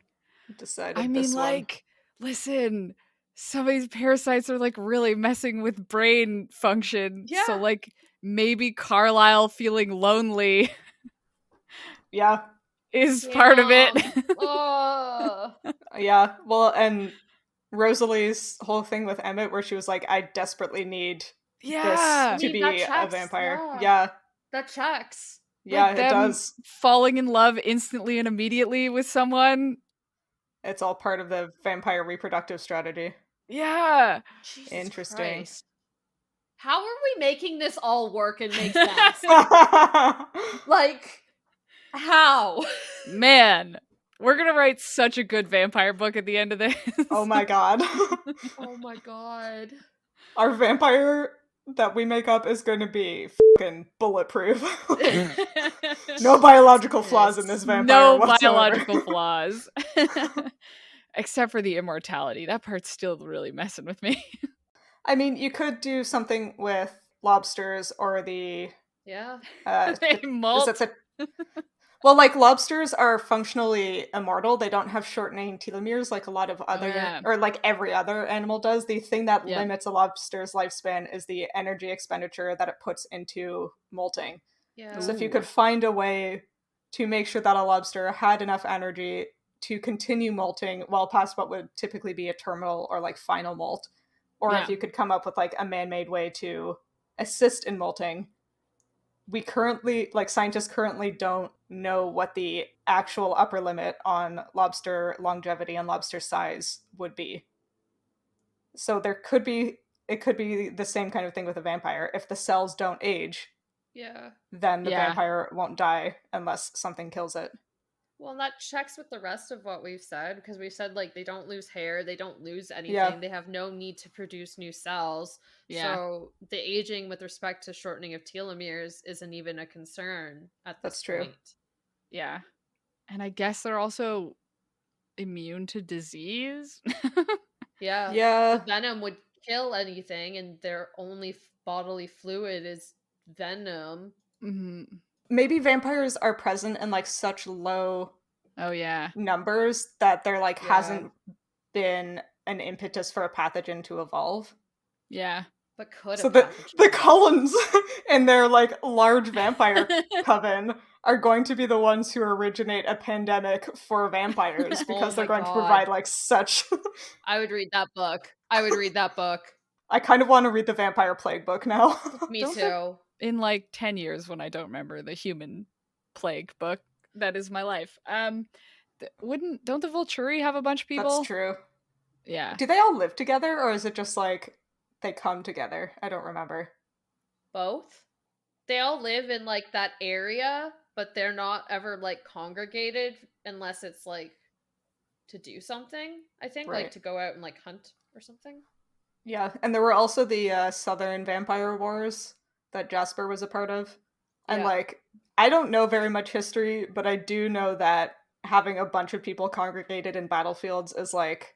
I mean, this like, listen, some of these parasites are like really messing with brain function. Yeah. So like maybe Carlisle feeling lonely. Yeah. Is part of it. Oh. Yeah. Well, and Rosalie's whole thing with Emmett where she was like, I desperately need this to be a vampire. Yeah. That checks. Yeah, like it does. Falling in love instantly and immediately with someone. It's all part of the vampire reproductive strategy. Yeah. Jesus Interesting. Christ. How are we making this all work and make sense? Like, how? Man, we're gonna write such a good vampire book at the end of this. Oh my god. Oh my god. Our vampire that we make up is going to be fucking bulletproof. No biological flaws in this vampire whatsoever. Biological flaws. Except for the immortality. That part's still really messing with me. I mean, you could do something with lobsters or the... Yeah. They molt. Well, like, lobsters are functionally immortal. They don't have shortening telomeres like a lot of other, or like every other animal does. The thing that limits a lobster's lifespan is the energy expenditure that it puts into molting. Yeah. So if you could find a way to make sure that a lobster had enough energy to continue molting well past what would typically be a terminal or like final molt, or if you could come up with like a man-made way to assist in molting, scientists currently don't know what the actual upper limit on lobster longevity and lobster size would be. So it could be the same kind of thing with a vampire. If the cells don't age, then the vampire won't die unless something kills it. Well, that checks with the rest of what we've said, because we've said, like, they don't lose hair, they don't lose anything, they have no need to produce new cells. So the aging with respect to shortening of telomeres isn't even a concern at this point. Yeah. And I guess they're also immune to disease. Yeah. The venom would kill anything, and their only bodily fluid is venom. Mm-hmm. Maybe vampires are present in like such low numbers that there like hasn't been an impetus for a pathogen to evolve. Yeah. But could so the Cullens and their like large vampire coven are going to be the ones who originate a pandemic for vampires because they're going to provide like such I would read that book. I kind of want to read the Vampire Plague book now. Me Don't too. In like 10 years when I don't remember the human plague book, that is my life. Don't the Volturi have a bunch of people? That's true. Yeah. Do they all live together, or is it just like they come together? I don't remember. Both. They all live in like that area, but they're not ever like congregated unless it's like to do something, I think, Right. like to go out and like hunt or something. Yeah, and there were also the Southern Vampire Wars that Jasper was a part of. And Yeah. like, I don't know very much history, but I do know that having a bunch of people congregated in battlefields is like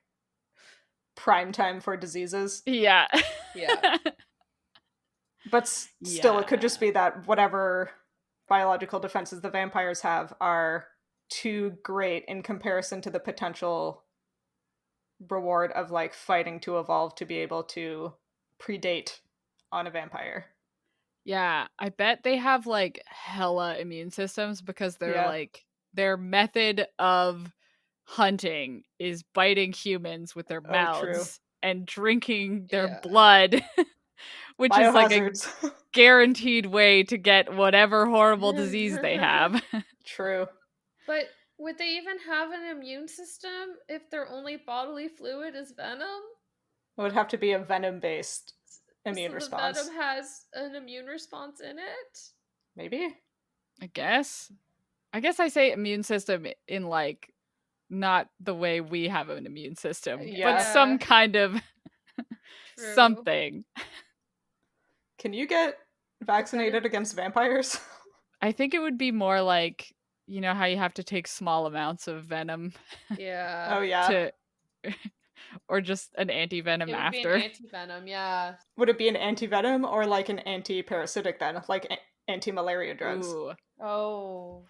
prime time for diseases. Yeah. Yeah. But still, it could just be that whatever biological defenses the vampires have are too great in comparison to the potential reward of like fighting to evolve to be able to predate on a vampire. Yeah, I bet they have like hella immune systems because they're Yeah. like their method of hunting is biting humans with their Oh, mouths true. and drinking their Yeah. blood, which is like a Biohazards. guaranteed way to get whatever horrible disease they have. True. But would they even have an immune system if their only bodily fluid is venom? It would have to be a venom-based immune So response. the venom has an immune response in it? Maybe? I guess I say immune system in like not the way we have an immune system, but Yeah. some kind of True. something. Can you get vaccinated against vampires? I think it would be more like, you know how you have to take small amounts of venom Yeah. Oh, yeah. to or just an anti-venom It would be after. an anti-venom, yeah. Would it be an anti-venom or like an anti-parasitic then? Like anti-malaria drugs? Ooh. Oh.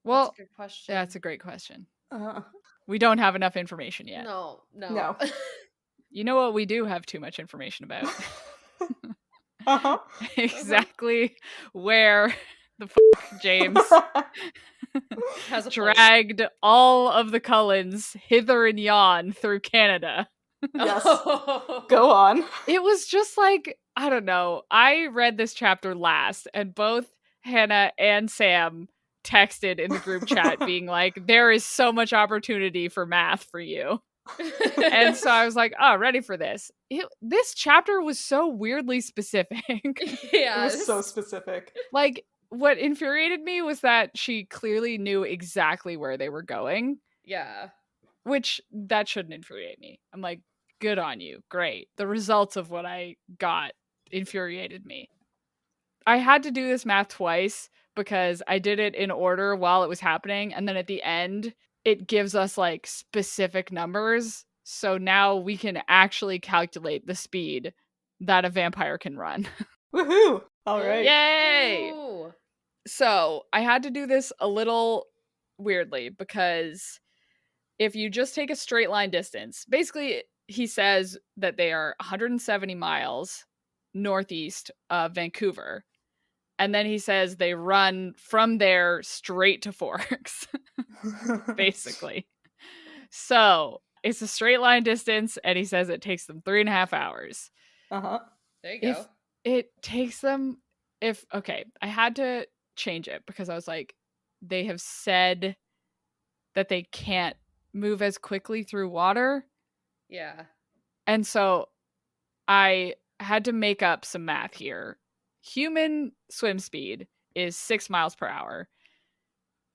Well, That's a good question. that's a great question. Uh, We don't have enough information yet. No. No. You know what we do have too much information about? uh-huh. Exactly where the James Has a place. dragged all of the Cullens hither and yon through Canada. Yes. Oh. Go on. It was just like, I don't know. I read this chapter last, and both Hannah and Sam texted in the group chat being like, there is so much opportunity for math for you. And so I was like, oh, ready for this. This chapter was so weirdly specific. Yeah. It was so specific. Like, what infuriated me was that she clearly knew exactly where they were going, Yeah. which that shouldn't infuriate me. I'm like, good on you. Great. The results of what I got infuriated me. I had to do this math twice because I did it in order while it was happening. And then at the end, it gives us like specific numbers. So now we can actually calculate the speed that a vampire can run. Woohoo! All right. Yay! Ooh. So I had to do this a little weirdly because if you just take a straight line distance, basically he says that they are 170 miles northeast of Vancouver. And then he says they run from there straight to Forks, basically. So it's a straight line distance, and he says it takes them 3.5 hours. Uh-huh. There you go. If it takes them, I had to change it because I was like, they have said that they can't move as quickly through water. Yeah. And so I had to make up some math here. Human swim speed is 6 miles per hour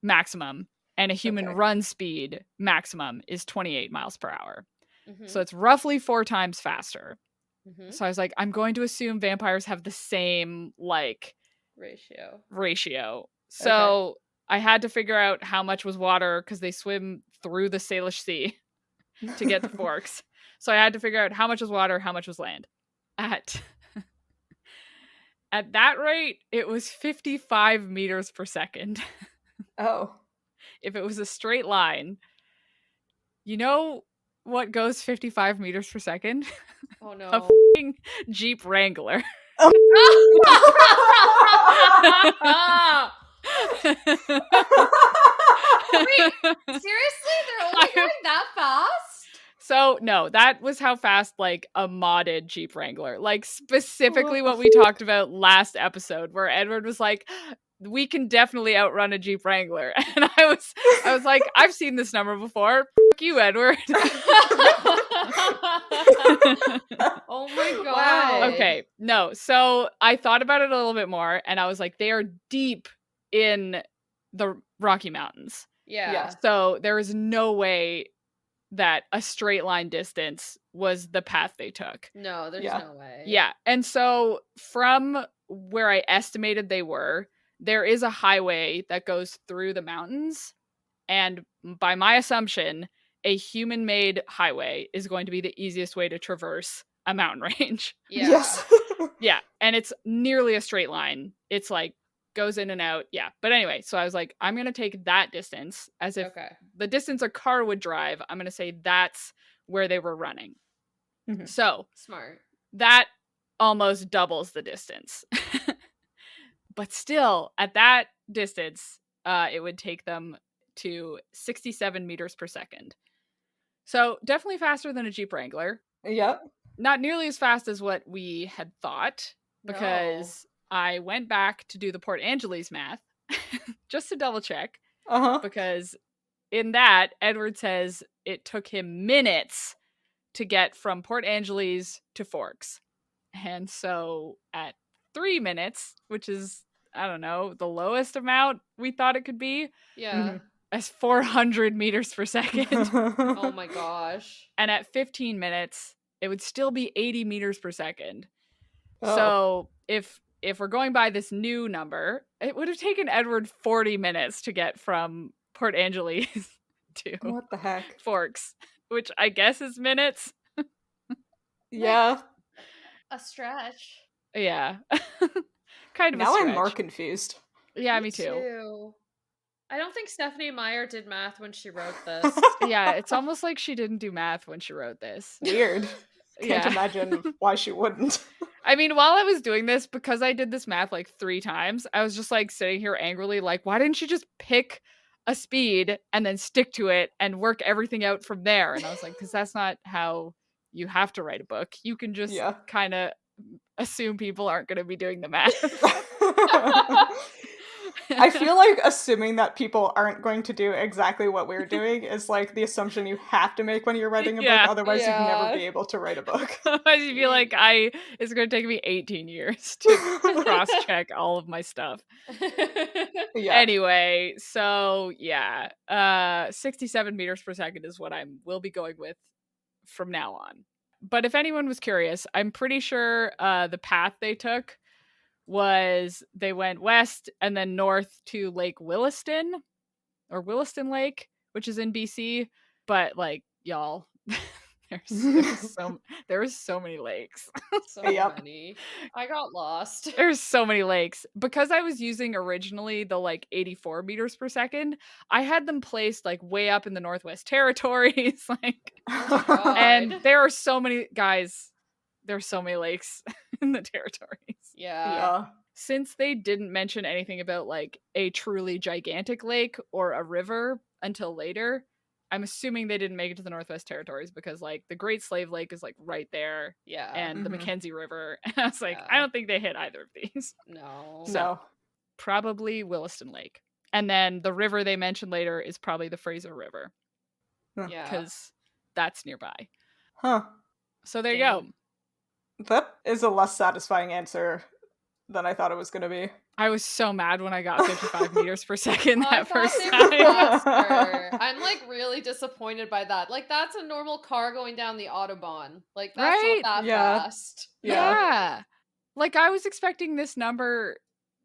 maximum, and a human Okay. run speed maximum is 28 miles per hour. Mm-hmm. So it's roughly 4 times faster. Mm-hmm. So I was like, I'm going to assume vampires have the same like Ratio. So I had to figure out how much was water because they swim through the Salish Sea to get to Forks. So I had to figure out how much was water, how much was land. At that rate, it was 55 meters per second. Oh. If it was a straight line, you know what goes 55 meters per second? Oh no. A f***ing Jeep Wrangler. Wait, seriously? They're only going that fast? So, no, that was how fast, like, a modded Jeep Wrangler, like, specifically what we talked about last episode, where Edward was like, we can definitely outrun a Jeep Wrangler. And I was like, I've seen this number before. Fuck you, Edward. Oh my god. Wow. Okay, no. So I thought about it a little bit more, and I was like, they are deep in the Rocky Mountains. Yeah. So there is no way that a straight line distance was the path they took. No, there's no way. Yeah. And so from where I estimated they were, there is a highway that goes through the mountains. And by my assumption, a human-made highway is going to be the easiest way to traverse a mountain range. Yeah. Yes. Yeah. And it's nearly a straight line. It's like goes in and out. Yeah. But anyway, so I was like, I'm going to take that distance as if the distance a car would drive. I'm going to say that's where they were running. Mhm. So Smart. that almost doubles the distance. But still, at that distance, it would take them to 67 meters per second. So definitely faster than a Jeep Wrangler. Yep. Not nearly as fast as what we had thought, because I went back to do the Port Angeles math just to double check. Because in that, Edward says it took him minutes to get from Port Angeles to Forks. And so at 3 minutes, which is, I don't know, the lowest amount we thought it could be. Yeah. As 400 meters per second. Oh my gosh. And at 15 minutes, it would still be 80 meters per second. Oh. So if we're going by this new number, it would have taken Edward 40 minutes to get from Port Angeles to What the heck? Forks, which I guess is minutes. Yeah. A stretch. Yeah. Kind of Now a stretch. I'm more confused. Yeah, me too. I don't think Stephanie Meyer did math when she wrote this. Yeah, it's almost like she didn't do math when she wrote this. Weird. Can't imagine why she wouldn't. I mean, while I was doing this, because I did this math like 3 times, I was just like sitting here angrily like, why didn't you just pick a speed and then stick to it and work everything out from there? And I was like, because that's not how you have to write a book. You can just kind of assume people aren't going to be doing the math. I feel like assuming that people aren't going to do exactly what we're doing is like the assumption you have to make when you're writing a book. Otherwise, you'd never be able to write a book. Otherwise, you'd be like, it's going to take me 18 years to cross-check all of my stuff. Anyway, so 67 meters per second is what will be going with from now on. But if anyone was curious, I'm pretty sure the path they took was they went west and then north to Lake Williston or Williston Lake, which is in BC. But like, y'all, there's so many lakes. So many. I got lost. There's so many lakes. Because I was using originally the like 84 meters per second, I had them placed like way up in the Northwest Territories. Like, and there are so many there's so many lakes in the territories. Yeah. Since they didn't mention anything about like a truly gigantic lake or a river until later, I'm assuming they didn't make it to the Northwest Territories because like the Great Slave Lake is like right there. Yeah. And the Mackenzie River. And I was like, I don't think they hit either of these. No. So probably Williston Lake. And then the river they mentioned later is probably the Fraser River. Yeah. Because that's nearby. Huh. So there you go. That is a less satisfying answer than I thought it was going to be. I was so mad when I got 55 meters per second that first time. I'm like really disappointed by that. Like that's a normal car going down the Autobahn. Like that's not that fast. Yeah. Like I was expecting this number,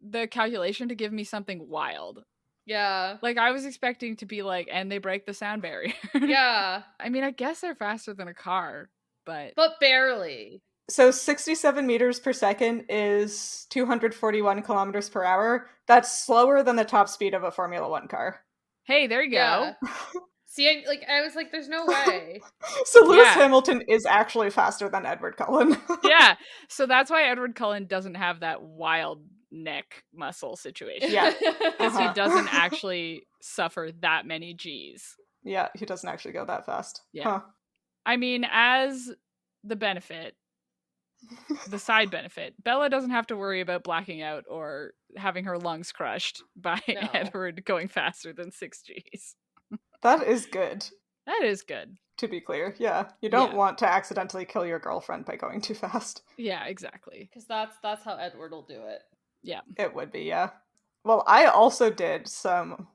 the calculation, to give me something wild. Yeah. Like I was expecting to be like, and they break the sound barrier. Yeah. I mean, I guess they're faster than a car, but barely. So 67 meters per second is 241 kilometers per hour. That's slower than the top speed of a Formula 1 car. Hey, there you go. See, I was like, there's no way. So Lewis Hamilton is actually faster than Edward Cullen. Yeah. So that's why Edward Cullen doesn't have that wild neck muscle situation. Yeah. Because he doesn't actually suffer that many G's. Yeah, he doesn't actually go that fast. Yeah. I mean, as the benefit, the side benefit, Bella doesn't have to worry about blacking out or having her lungs crushed by No. Edward going faster than 6Gs. That is good, That is good. to be clear. Yeah. You don't Yeah. want to accidentally kill your girlfriend by going too fast. Yeah, exactly. Because that's how Edward will do it. Yeah. It would be, yeah. Well, I also did some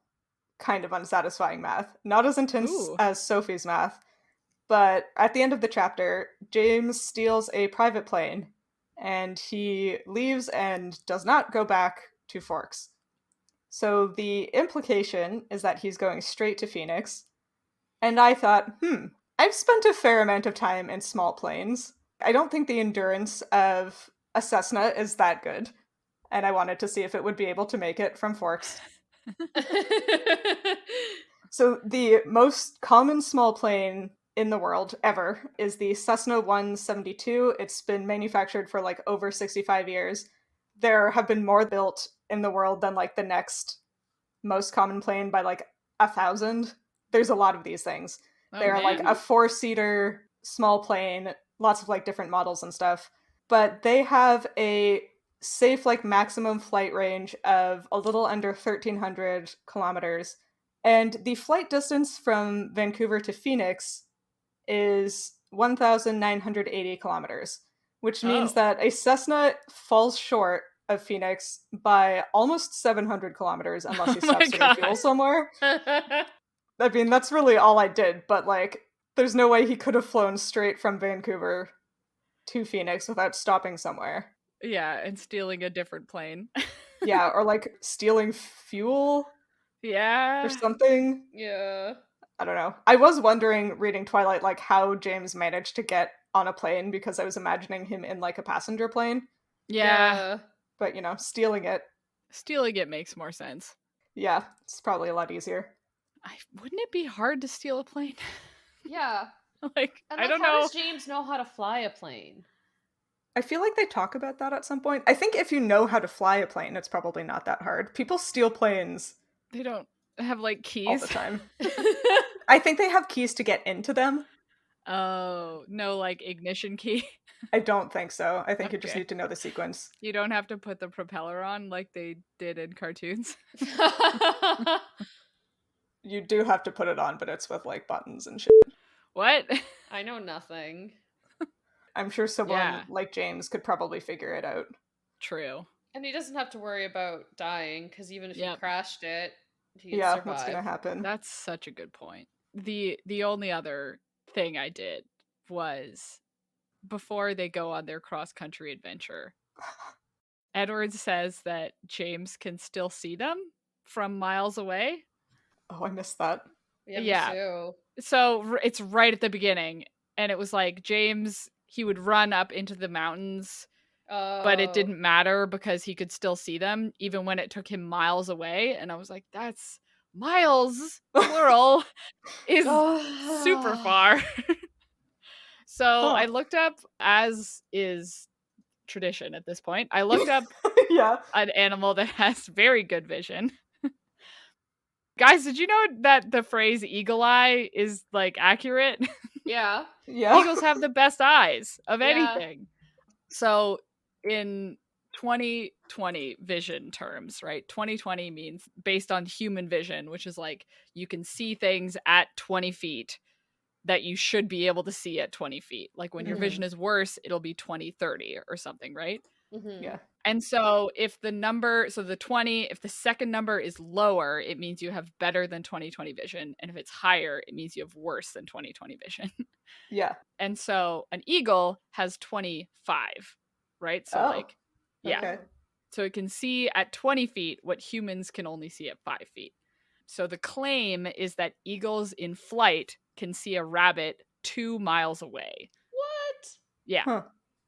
kind of unsatisfying math. Not as intense Ooh. as Sophie's math, but at the end of the chapter, James steals a private plane and he leaves and does not go back to Forks. So the implication is that he's going straight to Phoenix. And I thought, I've spent a fair amount of time in small planes. I don't think the endurance of a Cessna is that good. And I wanted to see if it would be able to make it from Forks. So the most common small plane in the world ever is the Cessna 172. It's been manufactured for like over 65 years. There have been more built in the world than like the next most common plane by like 1,000. There's a lot of these things. They're like a 4-seater small plane, lots of like different models and stuff. But they have a safe like maximum flight range of a little under 1,300 kilometers. And the flight distance from Vancouver to Phoenix is 1,980 kilometers, which means that a Cessna falls short of Phoenix by almost 700 kilometers unless he stops to refuel somewhere. I mean, that's really all I did, but like, there's no way he could have flown straight from Vancouver to Phoenix without stopping somewhere. Yeah, and stealing a different plane. Yeah, or like stealing fuel Yeah. or something. Yeah. I don't know. I was wondering, reading Twilight, like how James managed to get on a plane because I was imagining him in like a passenger plane. Yeah. But, you know, stealing it. Stealing it makes more sense. Yeah, it's probably a lot easier. Wouldn't it be hard to steal a plane? Yeah. Like, And I don't how know. does James know how to fly a plane? I feel like they talk about that at some point. I think if you know how to fly a plane, it's probably not that hard. People steal planes They don't have like keys all the time. I think they have keys to get into them. Oh, no, like ignition key. I don't think so. I think you just Okay. need to know the sequence. You don't have to put the propeller on like they did in cartoons. You do have to put it on, but it's with like buttons and shit. What? I know nothing. I'm sure someone Yeah. like James could probably figure it out. True. And he doesn't have to worry about dying, because even if he Yep. crashed it, he could Yeah, survive. what's gonna happen? That's such a good point. The only other thing I did was before they go on their cross-country adventure, Edward says that James can still see them from miles away. Oh, I missed that. Yeah. Me too. So it's right at the beginning, and it was like James, he would run up into the mountains, but it didn't matter because he could still see them even when it took him miles away. And I was like, that's miles, plural, is super far. So I looked up, as is tradition at this point, I looked up Yeah. an animal that has very good vision. Guys, did you know that the phrase eagle eye is like accurate? Yeah. Yeah. Eagles have the best eyes of Yeah. anything. So in 2020 vision terms, right? 2020 means based on human vision, which is like you can see things at 20 feet that you should be able to see at 20 feet. Like when your vision is worse, it'll be 20/30 or something, right? Mm-hmm. Yeah. And so if the number, so the 20, if the second number is lower, it means you have better than 20/20 vision. And if it's higher, it means you have worse than 20/20 vision. Yeah. And so an eagle has 25, right? So like, yeah. Okay. So it can see at 20 feet what humans can only see at 5 feet. So the claim is that eagles in flight can see a rabbit 2 miles away. What? Yeah. Huh.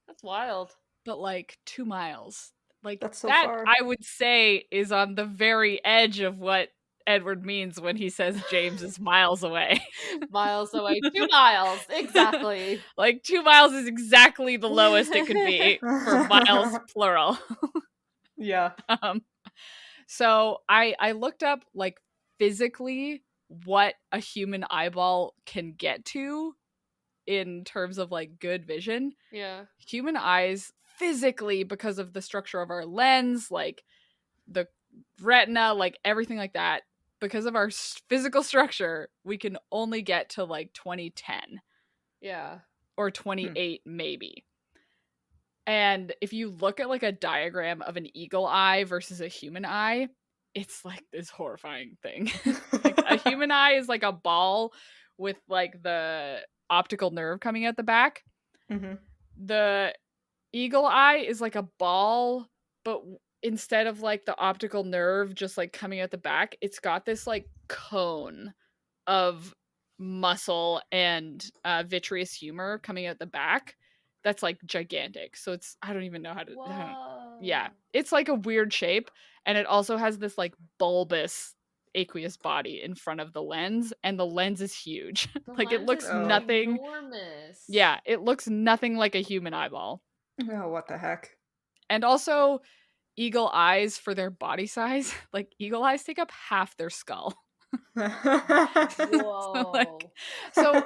That's wild. But like 2 miles. Like That's so that, far. I would say, is on the very edge of what Edward means when he says James is miles away. Miles away. 2 miles. Exactly. Like 2 miles is exactly the lowest it could be for miles plural. Yeah. So I looked up like physically what a human eyeball can get to in terms of like good vision. Yeah. Human eyes physically, because of the structure of our lens, like the retina, like everything like that, because of our physical structure, we can only get to like 2010 Yeah. or 28 maybe. And if you look at like a diagram of an eagle eye versus a human eye, it's like this horrifying thing. Like a human eye is like a ball with like the optical nerve coming out the back. Mm-hmm. The eagle eye is like a ball, but instead of like the optical nerve just like coming out the back, it's got this like cone of muscle and vitreous humor coming out the back that's like gigantic. So it's, I don't even know how to yeah, it's like a weird shape, and it also has this like bulbous aqueous body in front of the lens, and the lens is huge. Like it looks nothing enormous. Yeah, it looks nothing like a human eyeball. Oh, what the heck. And also eagle eyes for their body size, like eagle eyes take up half their skull. Whoa. So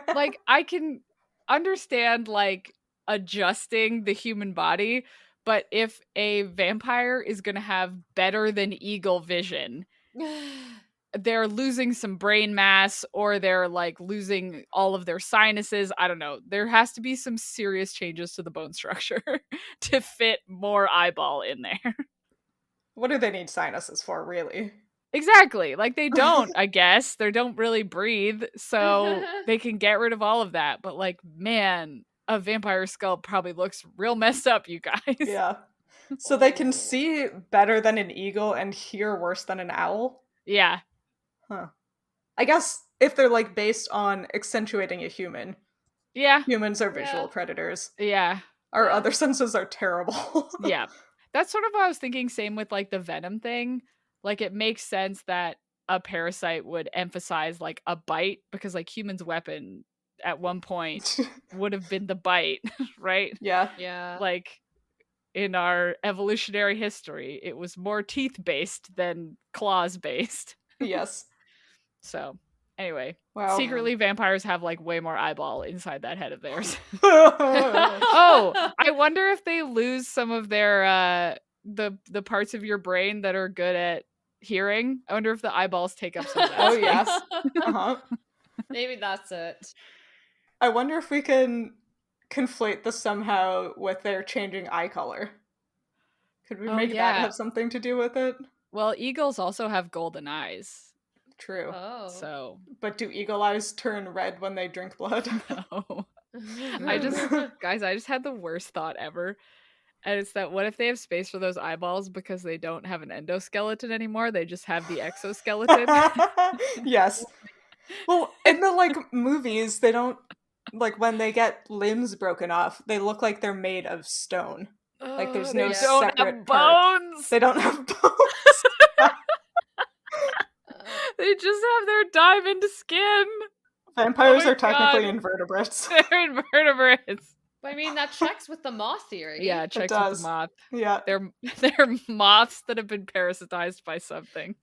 I can understand like adjusting the human body, but if a vampire is going to have better than eagle vision, they're losing some brain mass, or they're like losing all of their sinuses. I don't know. There has to be some serious changes to the bone structure to fit more eyeball in there. What do they need sinuses for, really? Exactly. Like they don't, I guess. They don't really breathe, so they can get rid of all of that. But like, man, a vampire skull probably looks real messed up, you guys. Yeah. So they can see better than an eagle and hear worse than an owl? Yeah. Huh. I guess if they're like based on accentuating a human. Yeah. Humans are visual predators. Yeah. Our other senses are terrible. Yeah. That's sort of what I was thinking, same with like the Venom thing. Like it makes sense that a parasite would emphasize like a bite, because like humans' weapon at one point would have been the bite, right? Yeah. Yeah. Like in our evolutionary history, it was more teeth based than claws based. Yes. So anyway, wow. Secretly vampires have like way more eyeball inside that head of theirs. Oh, I wonder if they lose some of their the parts of your brain that are good at hearing. I wonder if the eyeballs take up some of that. Oh space. yes. Uh-huh. Maybe that's it. I wonder if we can conflate this somehow with their changing eye color. Could we make that have something to do with it? Well, eagles also have golden eyes. True. Oh. So. But do eagle eyes turn red when they drink blood? No. I just had the worst thought ever. And it's that, what if they have space for those eyeballs because they don't have an endoskeleton anymore? They just have the exoskeleton. Yes. Well, in the like movies, they don't, like when they get limbs broken off, they look like they're made of stone. Like there's no separate bones. They don't have bones. They just have their diamond skin. Vampires are technically invertebrates. They're invertebrates. But I mean, that checks with the moth theory. Yeah, it checks with the moth. Yeah. They're moths that have been parasitized by something.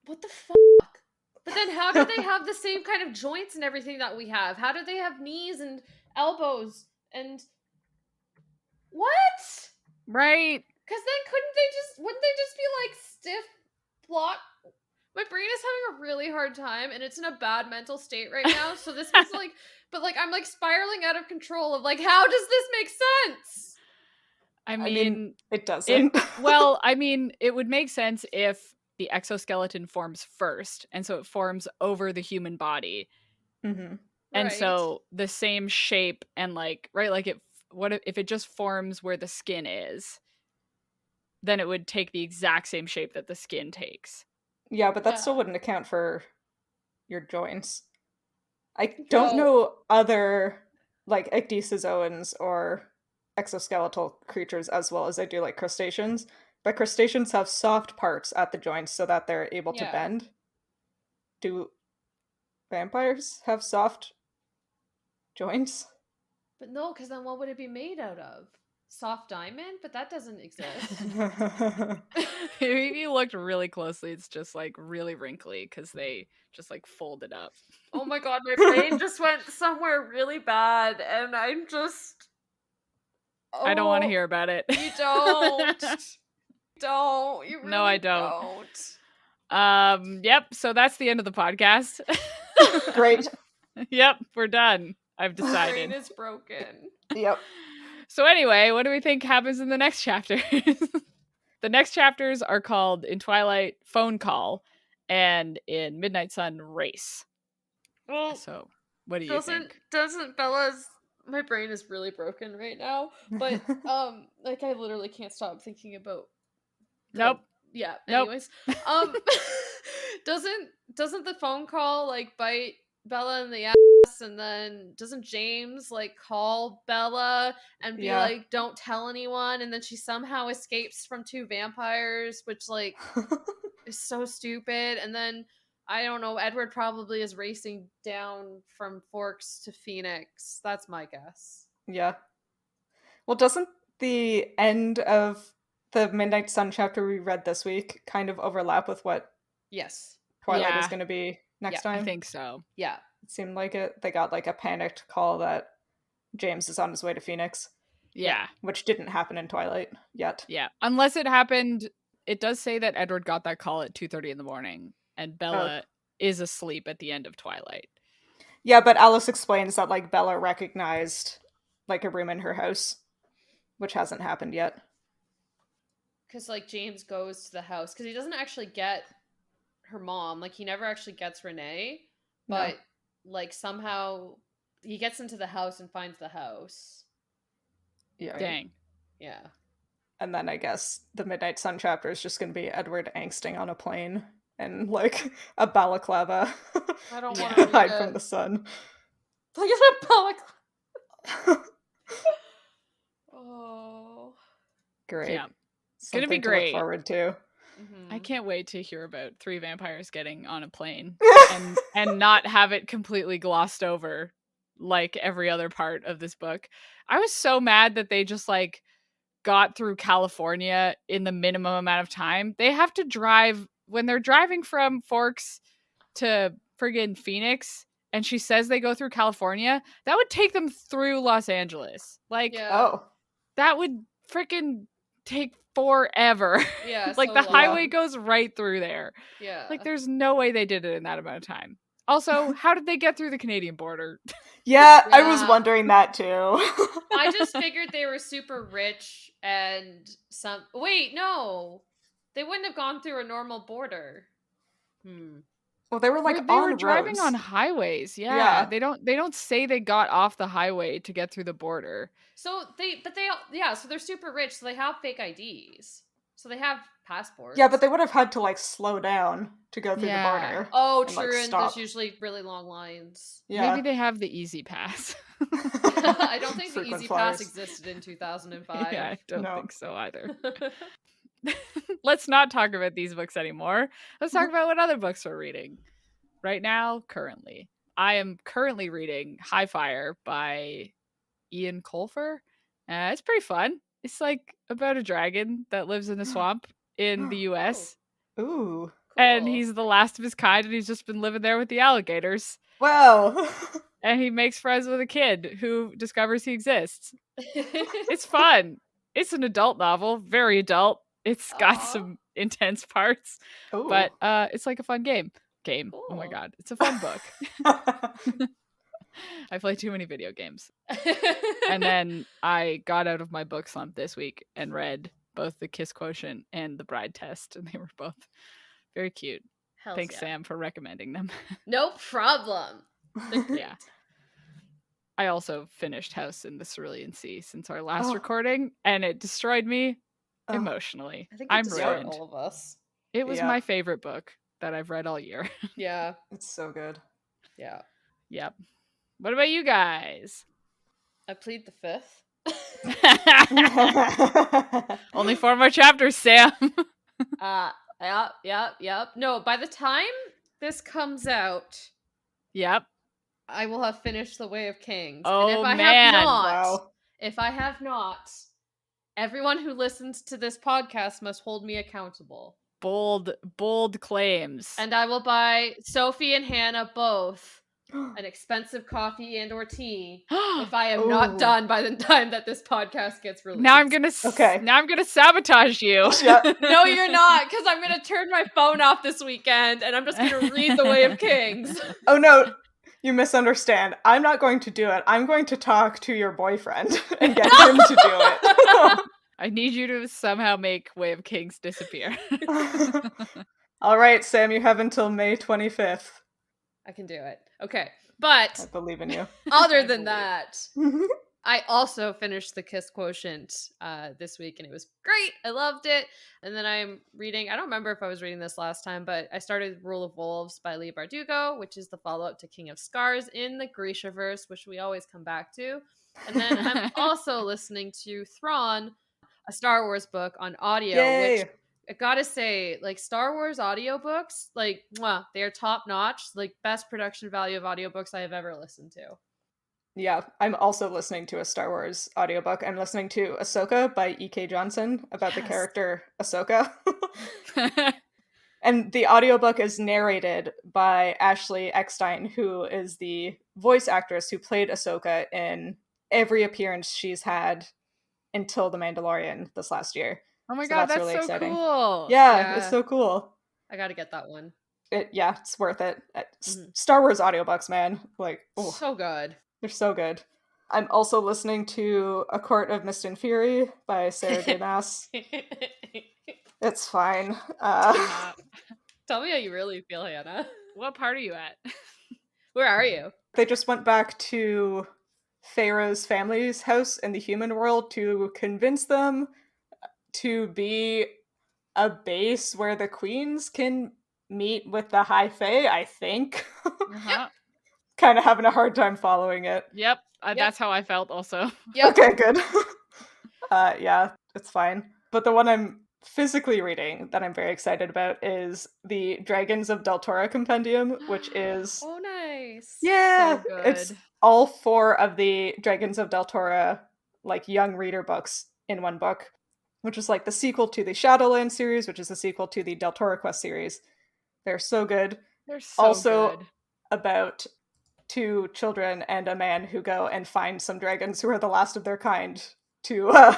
What the fuck? But then how do they have the same kind of joints and everything that we have? How do they have knees and elbows and... What? Right. Because then wouldn't they just be like stiff block? My brain is having a really hard time and it's in a bad mental state right now. So this is like, but like I'm like spiraling out of control of like, how does this make sense? I mean it doesn't. It would make sense if the exoskeleton forms first, and so it forms over the human body. Mm-hmm. And so the same shape and like, right, like if it just forms where the skin is, then it would take the exact same shape that the skin takes. Yeah, but that still wouldn't account for your joints. I don't know other like ecdysozoans or exoskeletal creatures as well as I do like crustaceans, but crustaceans have soft parts at the joints so that they're able to bend. Do vampires have soft joints? But no, because then what would it be made out of? soft diamond, but that doesn't exist. If you looked really closely, it's just like really wrinkly because they just like fold it up. Oh my god, my brain just went somewhere really bad, and I'm just. I don't want to Oh, hear about it. You don't. Don't. You really No, I don't. Yep, so that's the end of the podcast. Great. Yep, we're done. I've My brain decided. is broken. Yep. So anyway, what do we think happens in the next chapter? The next chapters are called In Twilight, Phone Call, and in Midnight Sun, Race. Well, So what do you think? Doesn't Bella's. My brain is really broken right now, but like I literally can't stop thinking about. Nope. Yeah. Nope. Anyways, doesn't the phone call like bite Bella in the ass, and then doesn't James like call Bella and be like, "Don't tell anyone," and then she somehow escapes from 2 vampires, which like is so stupid, and then. I don't know. Edward probably is racing down from Forks to Phoenix. That's my guess. Yeah. Well, doesn't the end of the Midnight Sun chapter we read this week kind of overlap with what Yes. Twilight is going to be next time? I think so. Yeah. It seemed like it. They got like a panicked call that James is on his way to Phoenix. Yeah. Which didn't happen in Twilight yet. Yeah. Unless it happened, it does say that Edward got that call at 2:30 in the morning. And Bella is asleep at the end of Twilight. Yeah, but Alice explains that like Bella recognized like a room in her house, which hasn't happened yet. Because like James goes to the house because he doesn't actually get her mom. Like he never actually gets Renee, but like somehow he gets into the house and finds the house. Yeah. Dang. Yeah. And then I guess the Midnight Sun chapter is just going to be Edward angsting on a plane. And like a balaclava. I don't want to to hide from the sun. Look at a balaclava. Oh, great! Yeah, it's gonna be Something to great. look forward to. I can't wait to hear about 3 vampires getting on a plane and not have it completely glossed over like every other part of this book. I was so mad that they just like got through California in the minimum amount of time. They have to drive. When they're driving from Forks to friggin' Phoenix, and she says they go through California, that would take them through Los Angeles. Like, that would freaking take forever. Yeah, like, the highway goes right through there. Yeah. Like, there's no way they did it in that amount of time. Also, how did they get through the Canadian border? Yeah, I was wondering that too. I just figured they were super rich and some... Wait, no! They wouldn't have gone through a normal border. Well, they were like they on were driving roads. on highways. Yeah. They don't say they got off the highway to get through the border. So so they're super rich, so they have fake IDs. So they have passports. Yeah, but they would have had to like slow down to go through the border. Oh, and, true, like, and there's usually really long lines. Yeah. Maybe they have the Easy Pass. I don't think the Frequent Easy flyers. Pass existed in 2005. Yeah, I don't think so either. Let's not talk about these books anymore. Let's talk about what other books we're reading. Right now, currently. I am currently reading High Fire by Ian Colfer. It's pretty fun. It's like about a dragon that lives in a swamp in the US. Ooh. And he's the last of his kind, and he's just been living there with the alligators. Wow. And he makes friends with a kid who discovers he exists. It's fun. It's an adult novel, very adult. It's got some intense parts, but it's like a fun game. Cool. Oh my god, it's a fun book. I play too many video games. And then I got out of my book slump this week and read both The Kiss Quotient and The Bride Test, and they were both very cute. Thanks, Sam, for recommending them. No problem. Yeah. I also finished House in the Cerulean Sea since our last recording, and it destroyed me emotionally. I think I'm ruined. all of us. It was my favorite book that I've read all year. Yeah. It's so good. Yeah. Yep. What about you guys? I plead the fifth. Only 4 more chapters, Sam. Yep. No, by the time this comes out, yep, I will have finished The Way of Kings. Oh, and if I man. have not, if I have not, Everyone who listens to this podcast must hold me accountable. Bold claims. And I will buy Sophie and Hannah both an expensive coffee and or tea if I am not done by the time that this podcast gets released. Now I'm gonna sabotage you. Yeah. No, you're not, because I'm gonna turn my phone off this weekend and I'm just gonna read The Way of Kings. Oh no, you misunderstand. I'm not going to do it. I'm going to talk to your boyfriend and get him to do it. I need you to somehow make Way of Kings disappear. All right, Sam, you have until May 25th. I can do it. Okay, but I believe in you. Other than that, I also finished The Kiss Quotient this week, and it was great. I loved it. And then I'm reading, I don't remember if I was reading this last time, but I started Rule of Wolves by Leigh Bardugo, which is the follow-up to King of Scars in the Grishaverse, which we always come back to. And then I'm also listening to Thrawn, a Star Wars book on audio, which I gotta say, like, Star Wars audiobooks, like, they are top notch, like, best production value of audiobooks I have ever listened to. Yeah, I'm also listening to a Star Wars audiobook. I'm listening to Ahsoka by E.K. Johnson about the character Ahsoka. And the audiobook is narrated by Ashley Eckstein, who is the voice actress who played Ahsoka in every appearance she's had until The Mandalorian this last year. Oh my god, that's really so exciting. cool. Yeah, it's so cool. I gotta get that one. It's worth it. Star Wars audiobooks, man. Like, so good. They're so good. I'm also listening to A Court of Mist and Fury by Sarah J. Maas. It's fine. Tell me how you really feel, Hannah. What part are you at? Where are you? They just went back to Pharaoh's family's house in the human world to convince them to be a base where the queens can meet with the High Fae, I think. Kind of having a hard time following it. Yep. That's how I felt also. Yep. Okay, good. Yeah, it's fine. But the one I'm physically reading that I'm very excited about is the Dragons of Deltora Compendium, which is... Oh, nice. Yeah, so good. It's all 4 of the Dragons of Deltora, like, young reader books in one book, which is like the sequel to the Shadowland series, which is the sequel to the Deltora Quest series. They're so good. They're so also good. About 2 children and a man who go and find some dragons who are the last of their kind to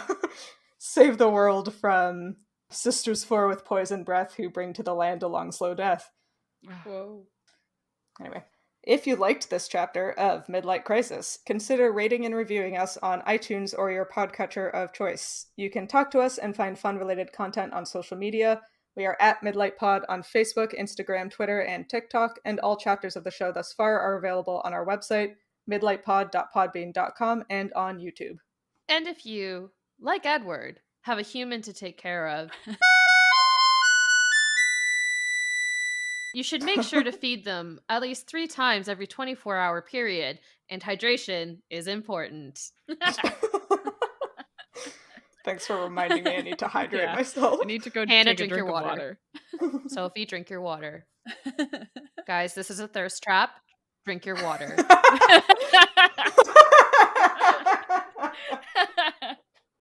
save the world from Sisters 4 with poison breath who bring to the land a long slow death. Whoa. Anyway, if you liked this chapter of Midlight Crisis, consider rating and reviewing us on iTunes or your podcatcher of choice. You can talk to us and find fun-related content on social media. We are at Midlight Pod on Facebook, Instagram, Twitter, and TikTok, and all chapters of the show thus far are available on our website, midlightpod.podbean.com, and on YouTube. And if you, like Edward, have a human to take care of, you should make sure to feed them at least 3 times every 24-hour period, and hydration is important. Thanks for reminding me I need to hydrate myself. I need to go Hannah, take drink a drink your of water. water. Sophie, drink your water. Guys, this is a thirst trap. Drink your water.